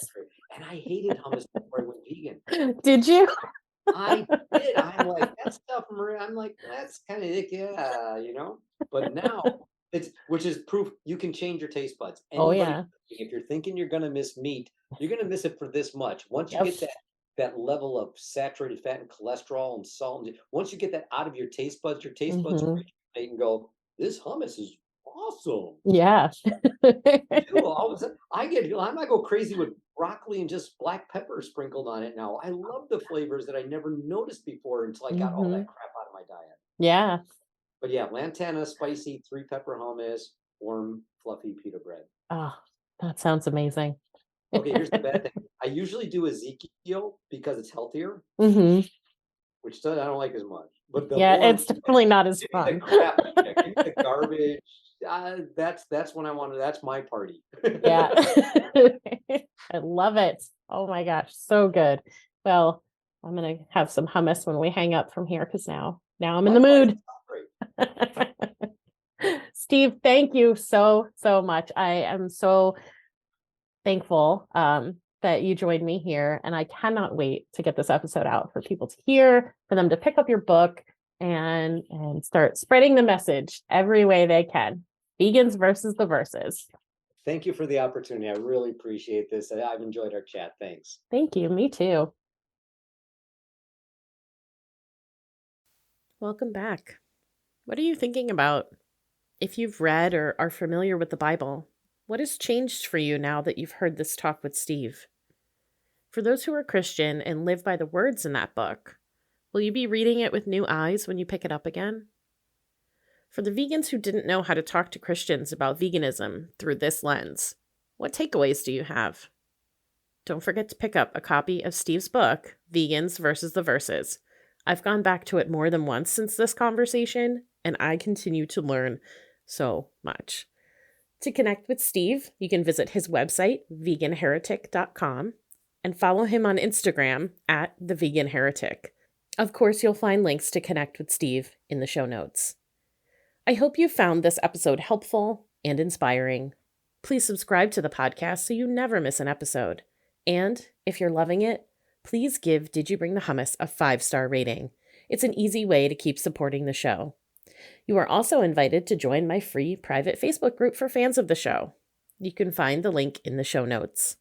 and I hated hummus before I went vegan. Did you? I did. I'm like, that stuff, I'm like, that's kind of icky, yeah. But now which is proof you can change your taste buds. Oh, Anybody, yeah. if you're thinking you're gonna miss meat, you're gonna miss it for this much. Once you Yep. get that level of saturated fat and cholesterol and salt, once you get that out of your taste buds Mm-hmm. rejuvenate and go, this hummus is awesome. Yeah. All of a sudden, I might go crazy with broccoli and just black pepper sprinkled on it now. I love the flavors that I never noticed before until I got all Mm-hmm. that crap out of my diet. Yeah. But yeah, lantana, spicy, 3-pepper hummus, warm, fluffy pita bread. Oh, that sounds amazing. Okay, here's the bad thing. I usually do Ezekiel because it's healthier, Hmm. which I don't like as much. But the Yeah, warm, it's definitely not as give me the fun. crap, yeah, give me the garbage. That's when I want to. That's my party. Yeah. I love it. Oh my gosh, so good. Well, I'm gonna have some hummus when we hang up from here because now I'm in the Likewise, mood. it's not great. Steve, thank you so much. I am so thankful that you joined me here, and I cannot wait to get this episode out for people to hear, for them to pick up your book and start spreading the message every way they can. Vegans versus the verses. Thank you for the opportunity. I really appreciate this. I've enjoyed our chat. Thanks. Thank you. Me too. Welcome back. What are you thinking about? If you've read or are familiar with the Bible, what has changed for you now that you've heard this talk with Steve? For those who are Christian and live by the words in that book, will you be reading it with new eyes when you pick it up again? For the vegans who didn't know how to talk to Christians about veganism through this lens, what takeaways do you have? Don't forget to pick up a copy of Steve's book, Vegans versus the Verses. I've gone back to it more than once since this conversation, and I continue to learn so much. To connect with Steve, you can visit his website, veganheretic.com, and follow him on Instagram at @theveganheretic. Of course, you'll find links to connect with Steve in the show notes. I hope you found this episode helpful and inspiring. Please subscribe to the podcast so you never miss an episode. And if you're loving it, please give Did You Bring the Hummus a 5-star rating. It's an easy way to keep supporting the show. You are also invited to join my free private Facebook group for fans of the show. You can find the link in the show notes.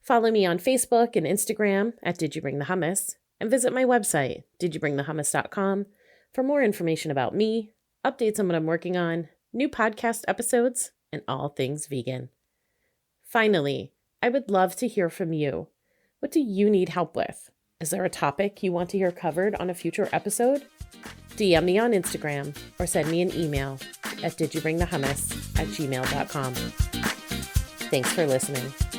Follow me on Facebook and Instagram at Did You Bring the Hummus, and visit my website, didyouBringTheHummus.com, for more information about me, updates on what I'm working on, new podcast episodes, and all things vegan. Finally, I would love to hear from you. What do you need help with? Is there a topic you want to hear covered on a future episode? DM me on Instagram or send me an email at didyouBringTheHummus@gmail.com. Thanks for listening.